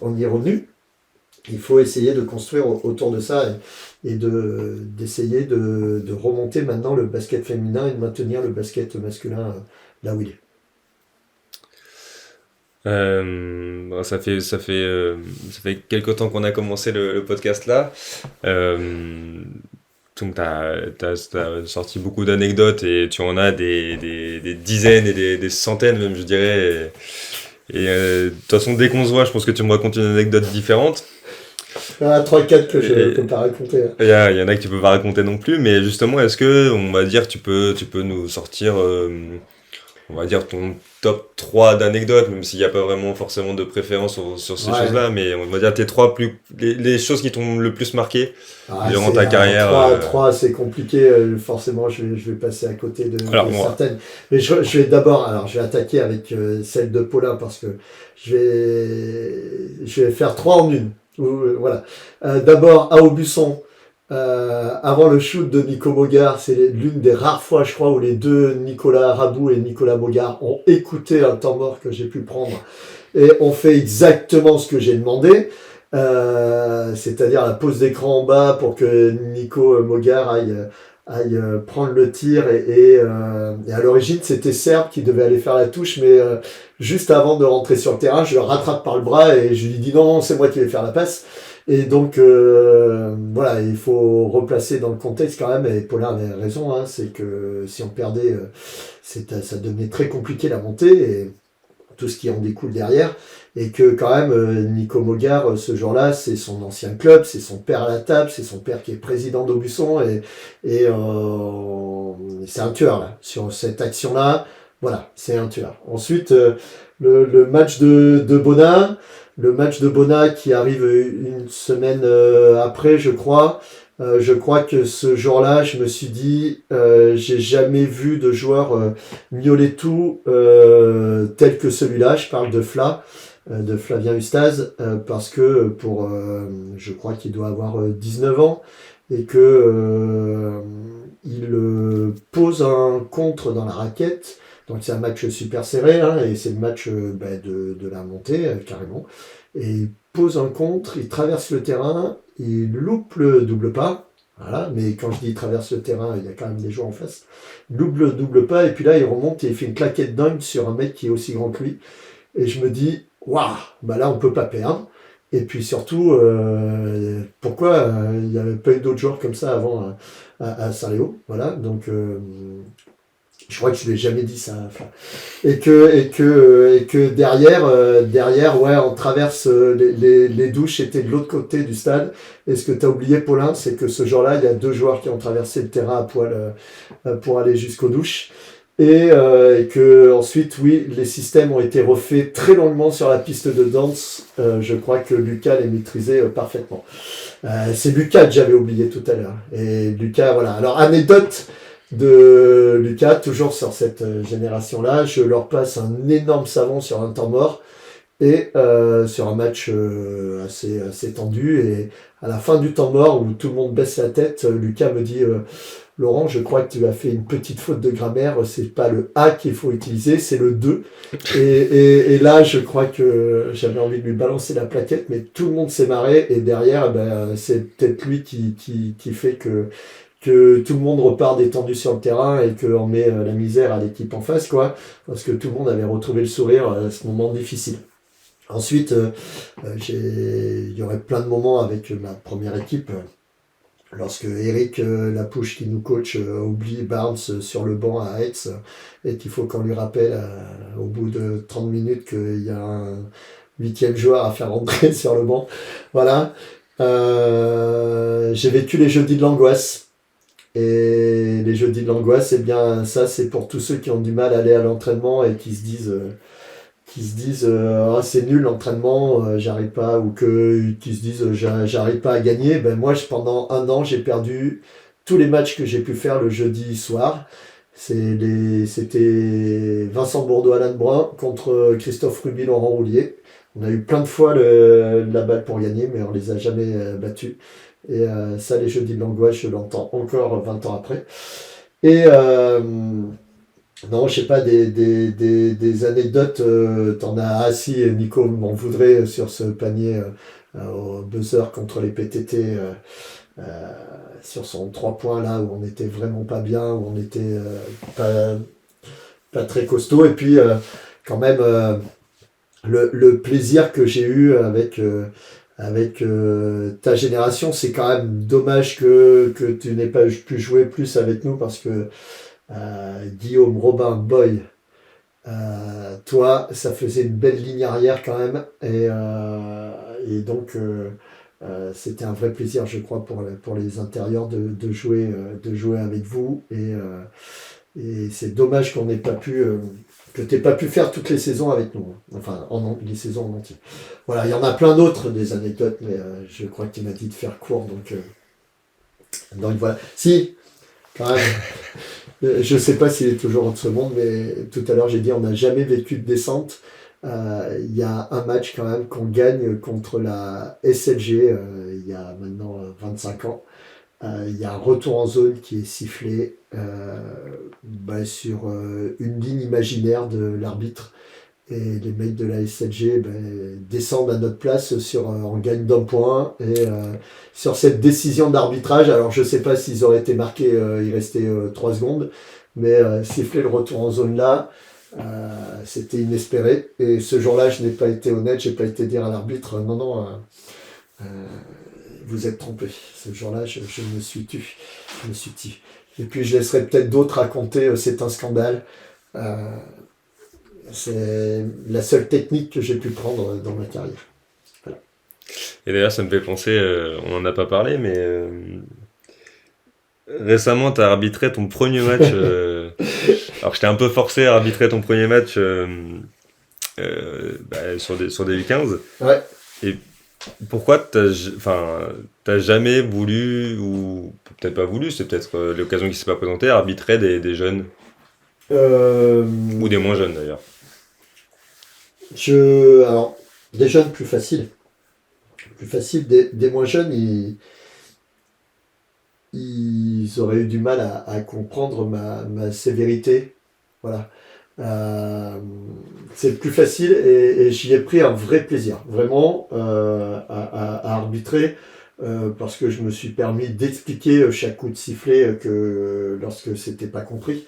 On y est revenu. Il faut essayer de construire autour de ça et d'essayer de remonter maintenant le basket féminin et de maintenir le basket masculin là où il est. Ça fait quelques temps qu'on a commencé le podcast là. Donc t'as sorti beaucoup d'anecdotes et tu en as des dizaines et des centaines même, je dirais. Et de toute façon, dès qu'on se voit, je pense que tu me racontes une anecdote différente. Il y en a 3-4 que je ne peux pas raconter. Il y en a que tu peux pas raconter non plus, mais justement, est-ce que, on va dire, tu peux nous sortir, on va dire, ton top 3 d'anecdotes, même s'il n'y a pas vraiment forcément de préférence sur ces choses-là, mais on va dire tes 3 les choses qui t'ont le plus marqué durant ta carrière. 3, c'est compliqué, forcément, je vais passer à côté de certaines. Mais je vais attaquer avec celle de Paulin, parce que je vais faire 3 en une. Voilà. D'abord, à Aubusson, avant le shoot de Nico Mogard, c'est l'une des rares fois, je crois, où les deux, Nicolas Rabou et Nicolas Mogard, ont écouté un temps mort que j'ai pu prendre et ont fait exactement ce que j'ai demandé, c'est-à-dire la pose d'écran en bas pour que Nico Mogard aille prendre le tir et à l'origine c'était Serbe qui devait aller faire la touche, mais juste avant de rentrer sur le terrain, je le rattrape par le bras et je lui dis non, c'est moi qui vais faire la passe. Et donc voilà, il faut replacer dans le contexte quand même, et Paulin avait raison, hein, c'est que si on perdait, ça devenait très compliqué la montée et tout ce qui en découle derrière, et que quand même Nico Mogard, ce jour-là, c'est son ancien club, c'est son père à la table, c'est son père qui est président d'Aubusson, et c'est un tueur là, sur cette action-là, voilà, c'est un tueur. Ensuite, le match de Bona, qui arrive une semaine après, je crois. Je crois que ce jour-là, je me suis dit, j'ai jamais vu de joueur miauler tout tel que celui-là. Je parle de Fla. de Flavien Ustaz, parce que je crois qu'il doit avoir 19 ans, et que il pose un contre dans la raquette. Donc c'est un match super serré, hein, et c'est le match de la montée, carrément. Et il pose un contre, il traverse le terrain, il loupe le double pas. Voilà, mais quand je dis il traverse le terrain, il y a quand même des joueurs en face. Il loupe le double pas, et puis là il remonte et il fait une claquette dingue sur un mec qui est aussi grand que lui. Et je me dis, waouh, bah là on peut pas perdre. Et puis surtout, pourquoi il n'y avait pas eu d'autres joueurs comme ça avant à Sarrio, voilà. Donc je crois que je ne l'ai jamais dit ça. Enfin, et que derrière, ouais, on traverse les douches, étaient de l'autre côté du stade. Et ce que tu as oublié, Paulin, c'est que ce jour-là, il y a 2 joueurs qui ont traversé le terrain à poil pour aller jusqu'aux douches. Et que ensuite, oui, les systèmes ont été refaits très longuement sur la piste de danse. Je crois que Lucas les maîtrisait parfaitement. C'est Lucas que j'avais oublié tout à l'heure. Et Lucas, voilà. Alors, anecdote de Lucas, toujours sur cette génération-là, je leur passe un énorme savon sur un temps mort et sur un match assez tendu. Et à la fin du temps mort, où tout le monde baisse la tête, Lucas me dit Laurent, je crois que tu as fait une petite faute de grammaire, c'est pas le A qu'il faut utiliser, c'est le 2. Et là, je crois que j'avais envie de lui balancer la plaquette, mais tout le monde s'est marré, et derrière, c'est peut-être lui qui fait que tout le monde repart détendu sur le terrain et qu'on met la misère à l'équipe en face, quoi, parce que tout le monde avait retrouvé le sourire à ce moment difficile. Ensuite, il y aurait plein de moments avec ma première équipe. Lorsque Eric Lapouche, qui nous coach, oublie Barnes sur le banc à Aix, et qu'il faut qu'on lui rappelle au bout de 30 minutes qu'il y a un 8e joueur à faire rentrer sur le banc. Voilà. J'ai vécu les jeudis de l'angoisse. Et les jeudis de l'angoisse, eh bien, ça, c'est pour tous ceux qui ont du mal à aller à l'entraînement et qui se disent ah, c'est nul l'entraînement, j'arrive pas, ou qui se disent j'arrive pas à gagner. Ben moi, pendant 1 an, j'ai perdu tous les matchs que j'ai pu faire le jeudi soir. C'était Vincent Bourdeau, Alain Brun contre Christophe Ruby, Laurent Roulier. On a eu plein de fois la balle pour gagner, mais on les a jamais battus. Et ça, les jeudis de l'angoisse, je l'entends encore 20 ans après. Et non, je sais pas, des anecdotes, t'en as. Si, Nico m'en voudrait sur ce panier au buzzer contre les PTT, sur son 3 points là, où on était vraiment pas bien, où on était pas très costaud. Et puis, quand même, le plaisir que j'ai eu avec ta génération, c'est quand même dommage que tu n'aies pas pu jouer plus avec nous, parce que Guillaume, Robin, Boy, toi, ça faisait une belle ligne arrière quand même, et donc c'était un vrai plaisir, je crois, pour les intérieurs de jouer avec vous, et c'est dommage qu'on n'ait pas pu que tu n'aies pas pu faire toutes les saisons avec nous, enfin les saisons en entier. Voilà, il y en a plein d'autres des anecdotes, mais je crois que tu m'as dit de faire court, donc voilà. Si, quand même. Je sais pas s'il est toujours en ce monde, mais tout à l'heure j'ai dit on n'a jamais vécu de descente. Il y a un match quand même qu'on gagne contre la SLG il y a maintenant 25 ans. Il y a un retour en zone qui est sifflé sur une ligne imaginaire de l'arbitre. Et les mecs de la SLG descendent à notre place en gagne d'1 point. Et sur cette décision d'arbitrage, alors je sais pas s'ils auraient été marqués, il restait 3 secondes, mais siffler le retour en zone là, c'était inespéré. Et ce jour-là, je n'ai pas été honnête, j'ai pas été dire à l'arbitre, non, vous êtes trompé. Ce jour-là, je me suis tu. Et puis je laisserai peut-être d'autres raconter, c'est un scandale. C'est la seule technique que j'ai pu prendre dans ma carrière. Voilà. Et d'ailleurs, ça me fait penser, on n'en a pas parlé, mais récemment, tu as arbitré ton premier match. Alors, je t'ai un peu forcé à arbitrer ton premier match sur des U15. Ouais. Et pourquoi t'as jamais voulu, ou peut-être pas voulu, c'est peut-être l'occasion qui s'est pas présentée, arbitrer des jeunes ou des moins jeunes d'ailleurs? Alors, Des jeunes, plus facile. Plus facile. Des moins jeunes, ils auraient eu du mal à comprendre ma sévérité. Voilà. C'est plus facile et j'y ai pris un vrai plaisir, vraiment, à arbitrer, parce que je me suis permis d'expliquer chaque coup de sifflet que lorsque c'était pas compris.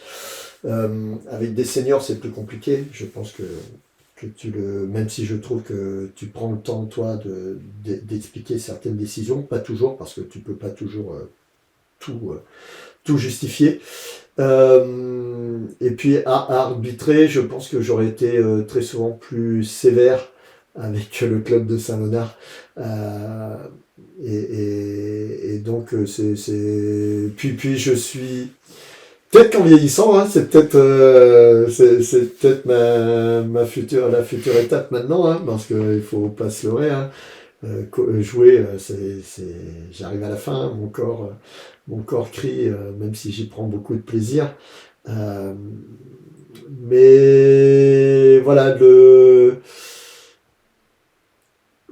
Avec des seniors, c'est plus compliqué. Je pense que même si je trouve que tu prends le temps, toi, d'expliquer certaines décisions, pas toujours, parce que tu peux pas toujours tout justifier. Et puis à arbitrer, je pense que j'aurais été très souvent plus sévère avec le club de Saint-Léonard. Et donc puis je suis peut-être qu'en vieillissant, hein, c'est peut-être la future étape maintenant, hein, parce qu'il faut pas se leurrer, hein. Jouer, j'arrive à la fin, mon corps crie, même si j'y prends beaucoup de plaisir. Euh, mais voilà,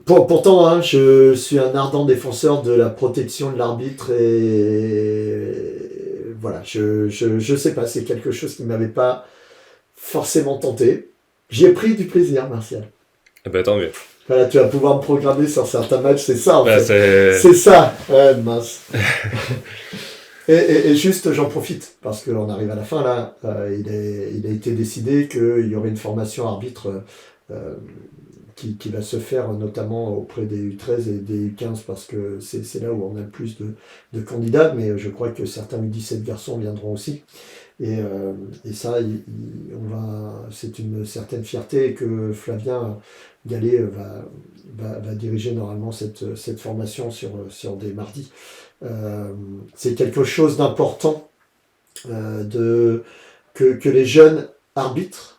pourtant, hein, je suis un ardent défenseur de la protection de l'arbitre et voilà, je sais pas, c'est quelque chose qui m'avait pas forcément tenté. J'y ai pris du plaisir, Martial. Eh ben, tant mieux. Voilà, tu vas pouvoir me programmer sur certains matchs, c'est ça en Bah, fait. C'est ça, ouais, mince. Et juste, j'en profite, parce qu'on arrive à la fin là, il a été décidé qu'il y aurait une formation arbitre qui va se faire notamment auprès des U13 et des U15, parce que c'est là où on a le plus de candidats, mais je crois que certains U17 garçons viendront aussi. Et ça, c'est une certaine fierté que Flavien Gallet va diriger normalement cette formation sur des mardis. C'est quelque chose d'important que les jeunes arbitrent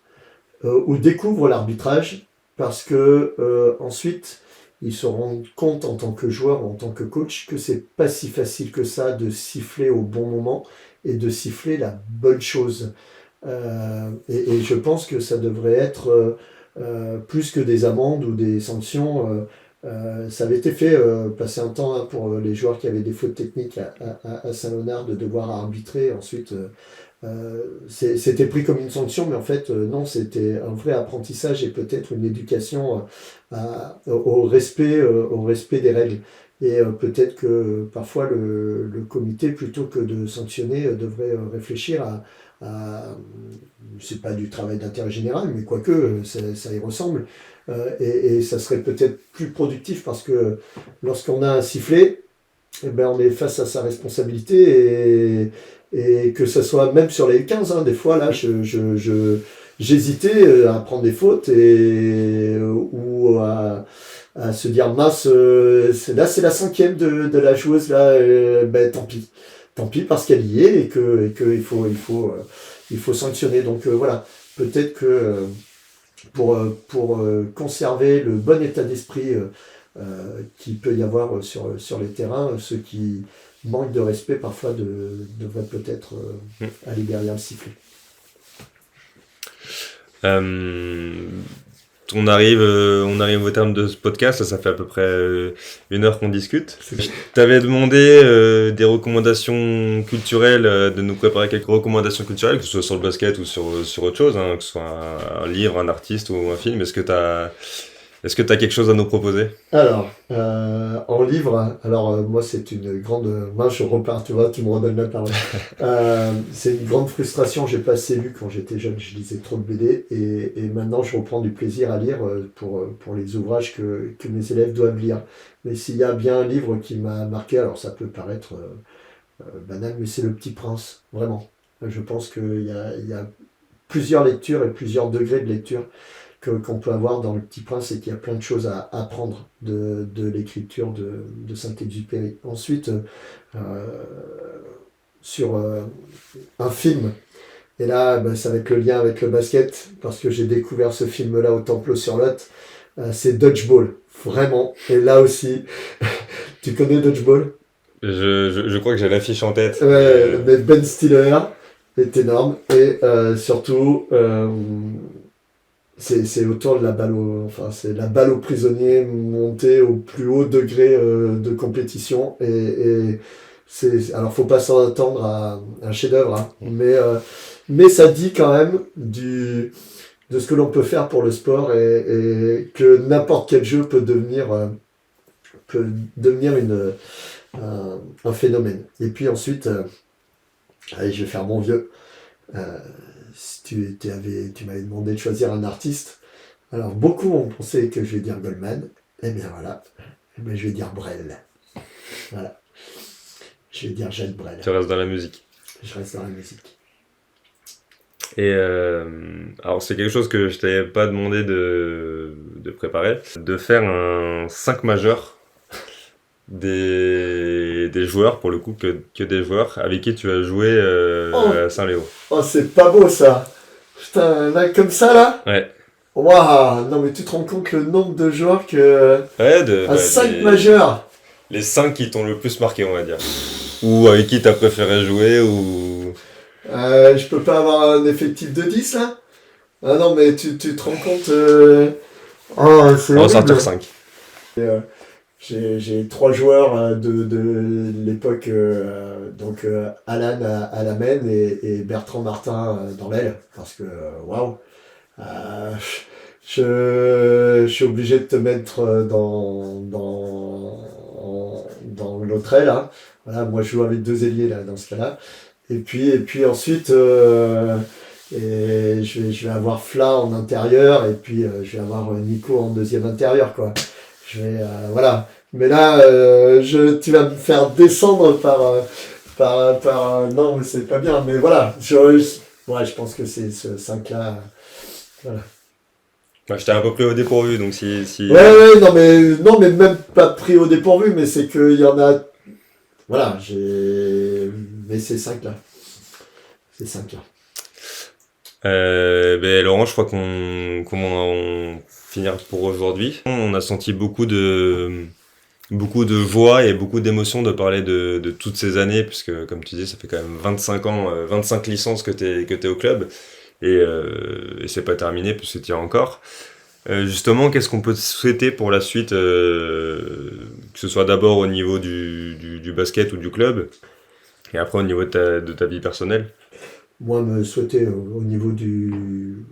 ou découvrent l'arbitrage, parce que ensuite ils se rendent compte en tant que joueur, en tant que coach, que c'est pas si facile que ça de siffler au bon moment et de siffler la bonne chose. Et je pense que ça devrait être plus que des amendes ou des sanctions. Ça avait été fait passer un temps, hein, pour les joueurs qui avaient des fautes techniques à Saint-Léonard, de devoir arbitrer. Ensuite, c'était pris comme une sanction, mais en fait, non, c'était un vrai apprentissage et peut-être une éducation au respect des règles. Et peut-être que parfois le comité, plutôt que de sanctionner, devrait réfléchir c'est pas du travail d'intérêt général, mais quoique ça y ressemble. Et ça serait peut-être plus productif, parce que lorsqu'on a un sifflet, eh ben, on est face à sa responsabilité, et que ce soit même sur les 15, hein, des fois là j'hésitais à prendre des fautes ou à se dire mince, c'est la cinquième de la joueuse là, ben tant pis parce qu'elle y est, et que il faut sanctionner. Donc voilà, peut-être que pour conserver le bon état d'esprit qu'il peut y avoir sur les terrains, ceux qui manquent de respect parfois devraient peut-être aller derrière le sifflet. On arrive au terme de ce podcast, ça fait à peu près 1 heure qu'on discute. Je t'avais demandé des recommandations culturelles, de nous préparer quelques recommandations culturelles, que ce soit sur le basket ou sur autre chose, hein, que ce soit un livre, un artiste ou un film. Est-ce que t'as quelque chose à nous proposer? Alors, en livre, alors moi c'est une grande... Moi je repars, tu vois, tu me redonnes la parole. C'est une grande frustration, j'ai pas assez lu quand j'étais jeune, je lisais trop de BD, et maintenant je reprends du plaisir à lire pour les ouvrages que mes élèves doivent lire. Mais s'il y a bien un livre qui m'a marqué, alors ça peut paraître banal, mais c'est Le Petit Prince, vraiment. Je pense qu'il y a plusieurs lectures et plusieurs degrés de lecture qu'on peut avoir dans Le Petit Prince, et qu'il y a plein de choses à apprendre de l'écriture de Saint-Exupéry. Ensuite, sur un film, et là ça va être le lien avec le basket, parce que j'ai découvert ce film-là au Temple-sur-Lot, c'est Dodgeball, vraiment. Et là aussi, tu connais Dodgeball? Je crois que j'ai l'affiche en tête. Ouais, mais Ben Stiller est énorme, et surtout... c'est autour de la balle enfin, c'est la balle au prisonnier montée au plus haut degré de compétition. Alors, faut pas s'attendre à un chef-d'œuvre, hein, mais ça dit quand même de ce que l'on peut faire pour le sport et que n'importe quel jeu peut devenir un phénomène. Et puis ensuite, allez, je vais faire mon vieux. Si tu m'avais demandé de choisir un artiste, alors beaucoup ont pensé que je vais dire Goldman. Eh bien voilà, eh bien, je vais dire Brel. Voilà, je vais dire Jacques Brel. Tu restes dans la musique. Je reste dans la musique. Et alors c'est quelque chose que je t'avais pas demandé de préparer, de faire un 5 majeur des joueurs, pour le coup, que des joueurs avec qui tu as joué à Saint-Léo. Oh, c'est pas beau ça. Putain, là, comme ça là. Ouais. Waouh, non mais tu te rends compte le nombre de joueurs que... Ouais, un 5 majeur. Les 5 qui t'ont le plus marqué, on va dire. Ou avec qui t'as préféré jouer, ou... Je peux pas avoir un effectif de 10 là. Ah non mais tu te rends compte... Oh, c'est On va horrible. sortir 5. J'ai 3 joueurs de l'époque, donc Alan à la main et Bertrand Martin dans l'aile, parce que waouh, je suis obligé de te mettre dans l'autre aile, hein. Voilà, moi je joue avec 2 ailiers là dans ce cas-là, et puis ensuite et je vais avoir Fla en intérieur, et puis je vais avoir Nico en deuxième intérieur, quoi. Je vais, voilà. Mais là, tu vas me faire descendre non, mais c'est pas bien. Mais voilà. Je pense que c'est ce 5-là. Voilà. Ouais, je t'ai un peu pris au dépourvu, donc si... Ouais, non, mais même pas pris au dépourvu, mais c'est qu'il y en a. Voilà, mais c'est 5-là. C'est 5-là. Laurent, je crois qu'on va finir pour aujourd'hui. On a senti beaucoup de joie et beaucoup d'émotion de parler de toutes ces années, puisque comme tu dis, ça fait quand même 25 ans, 25 licences que t'es au club, et c'est pas terminé puisque tu y es encore. Justement, qu'est-ce qu'on peut te souhaiter pour la suite, que ce soit d'abord au niveau du basket ou du club, et après au niveau de ta vie personnelle? Moi, me souhaiter au niveau du...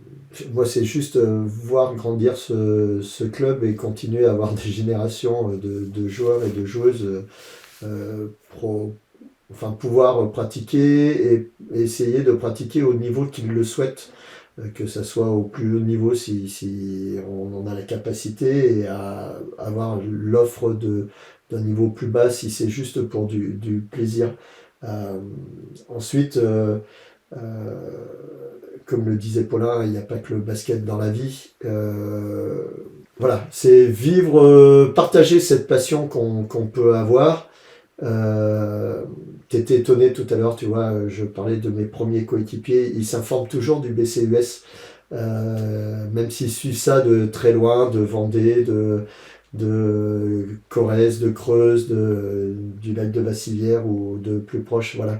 Moi, c'est juste voir grandir ce club et continuer à avoir des générations de joueurs et de joueuses enfin, pouvoir pratiquer et essayer de pratiquer au niveau qu'ils le souhaitent, que ça soit au plus haut niveau si on en a la capacité, et à avoir l'offre d'un niveau plus bas si c'est juste pour du plaisir. Ensuite, comme le disait Paulin, il n'y a pas que le basket dans la vie. Voilà, c'est vivre, partager cette passion qu'on peut avoir. T'étais étonné tout à l'heure, tu vois, je parlais de mes premiers coéquipiers, ils s'informent toujours du BCUS, même s'ils suivent ça de très loin, de Vendée, de Corrèze, de Creuse, du lac de Vassivière ou de plus proche, voilà.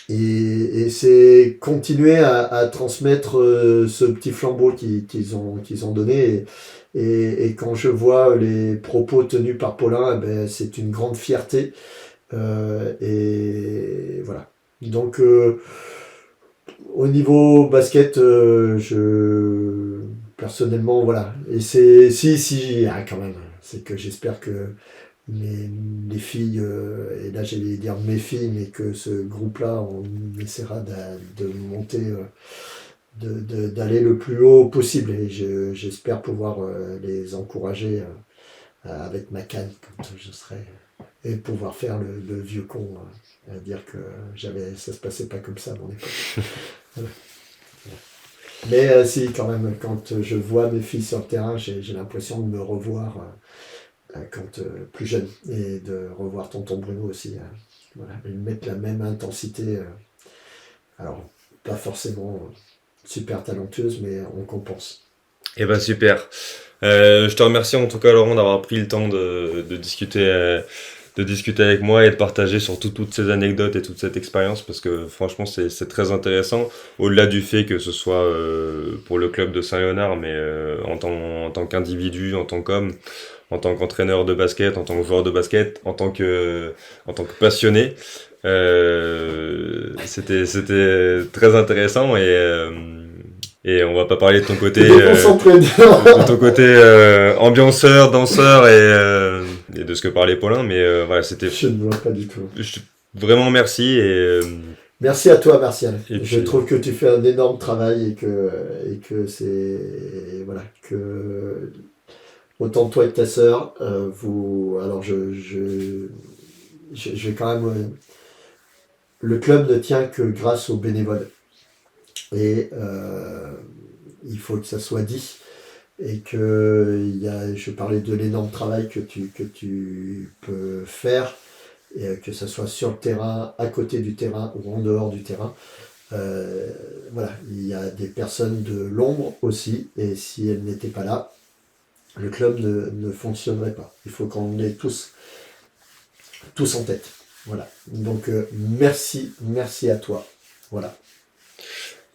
Et c'est continuer à transmettre ce petit flambeau qu'ils ont donné. Et quand je vois les propos tenus par Paulin, eh ben, c'est une grande fierté. Et voilà. Donc, au niveau basket, personnellement, voilà. Et quand même. C'est que j'espère que les filles, et là j'allais dire mes filles, mais que ce groupe-là, on essaiera de monter, d'aller le plus haut possible. Et j'espère pouvoir les encourager avec ma canne quand je serai, et pouvoir faire le vieux con, à dire que ça se passait pas comme ça à mon époque. Voilà. Mais si, quand même, quand je vois mes filles sur le terrain, j'ai l'impression de me revoir quand plus jeune, et de revoir tonton Bruno aussi, voilà, et de mettre la même intensité, alors pas forcément super talentueuse, mais on compense. Eh ben super. Je te remercie en tout cas, Laurent, d'avoir pris le temps de discuter de discuter avec moi et de partager surtout toutes ces anecdotes et toute cette expérience parce que franchement c'est très intéressant au-delà du fait que ce soit pour le club de Saint-Léonard mais en tant qu'individu, en tant qu'homme, en tant qu'entraîneur de basket, en tant que joueur de basket, en tant que passionné. C'était très intéressant et on va pas parler de ton côté de ton côté ambianceur, danseur et de ce que parlait Paulin, mais voilà, c'était Je ne vois pas du tout. Vraiment merci Merci à toi, Martial. Et Je puis- trouve que tu fais un énorme travail et que c'est voilà que autant toi que ta sœur, vous. Alors je vais quand même. Le club ne tient que grâce aux bénévoles et il faut que ça soit dit et je parlais de l'énorme travail que tu peux faire et que ça soit sur le terrain, à côté du terrain ou en dehors du terrain. Voilà, il y a des personnes de l'ombre aussi, et si elles n'étaient pas là, le club ne fonctionnerait pas. Il faut qu'on ait tous en tête. Voilà. Donc merci à toi. Voilà.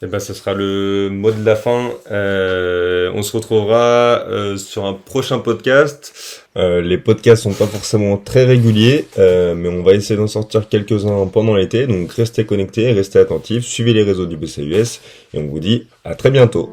Et ben, ça sera le mot de la fin. On se retrouvera sur un prochain podcast. Les podcasts sont pas forcément très réguliers, mais on va essayer d'en sortir quelques-uns pendant l'été. Donc restez connectés, restez attentifs, suivez les réseaux du BCUS et on vous dit à très bientôt.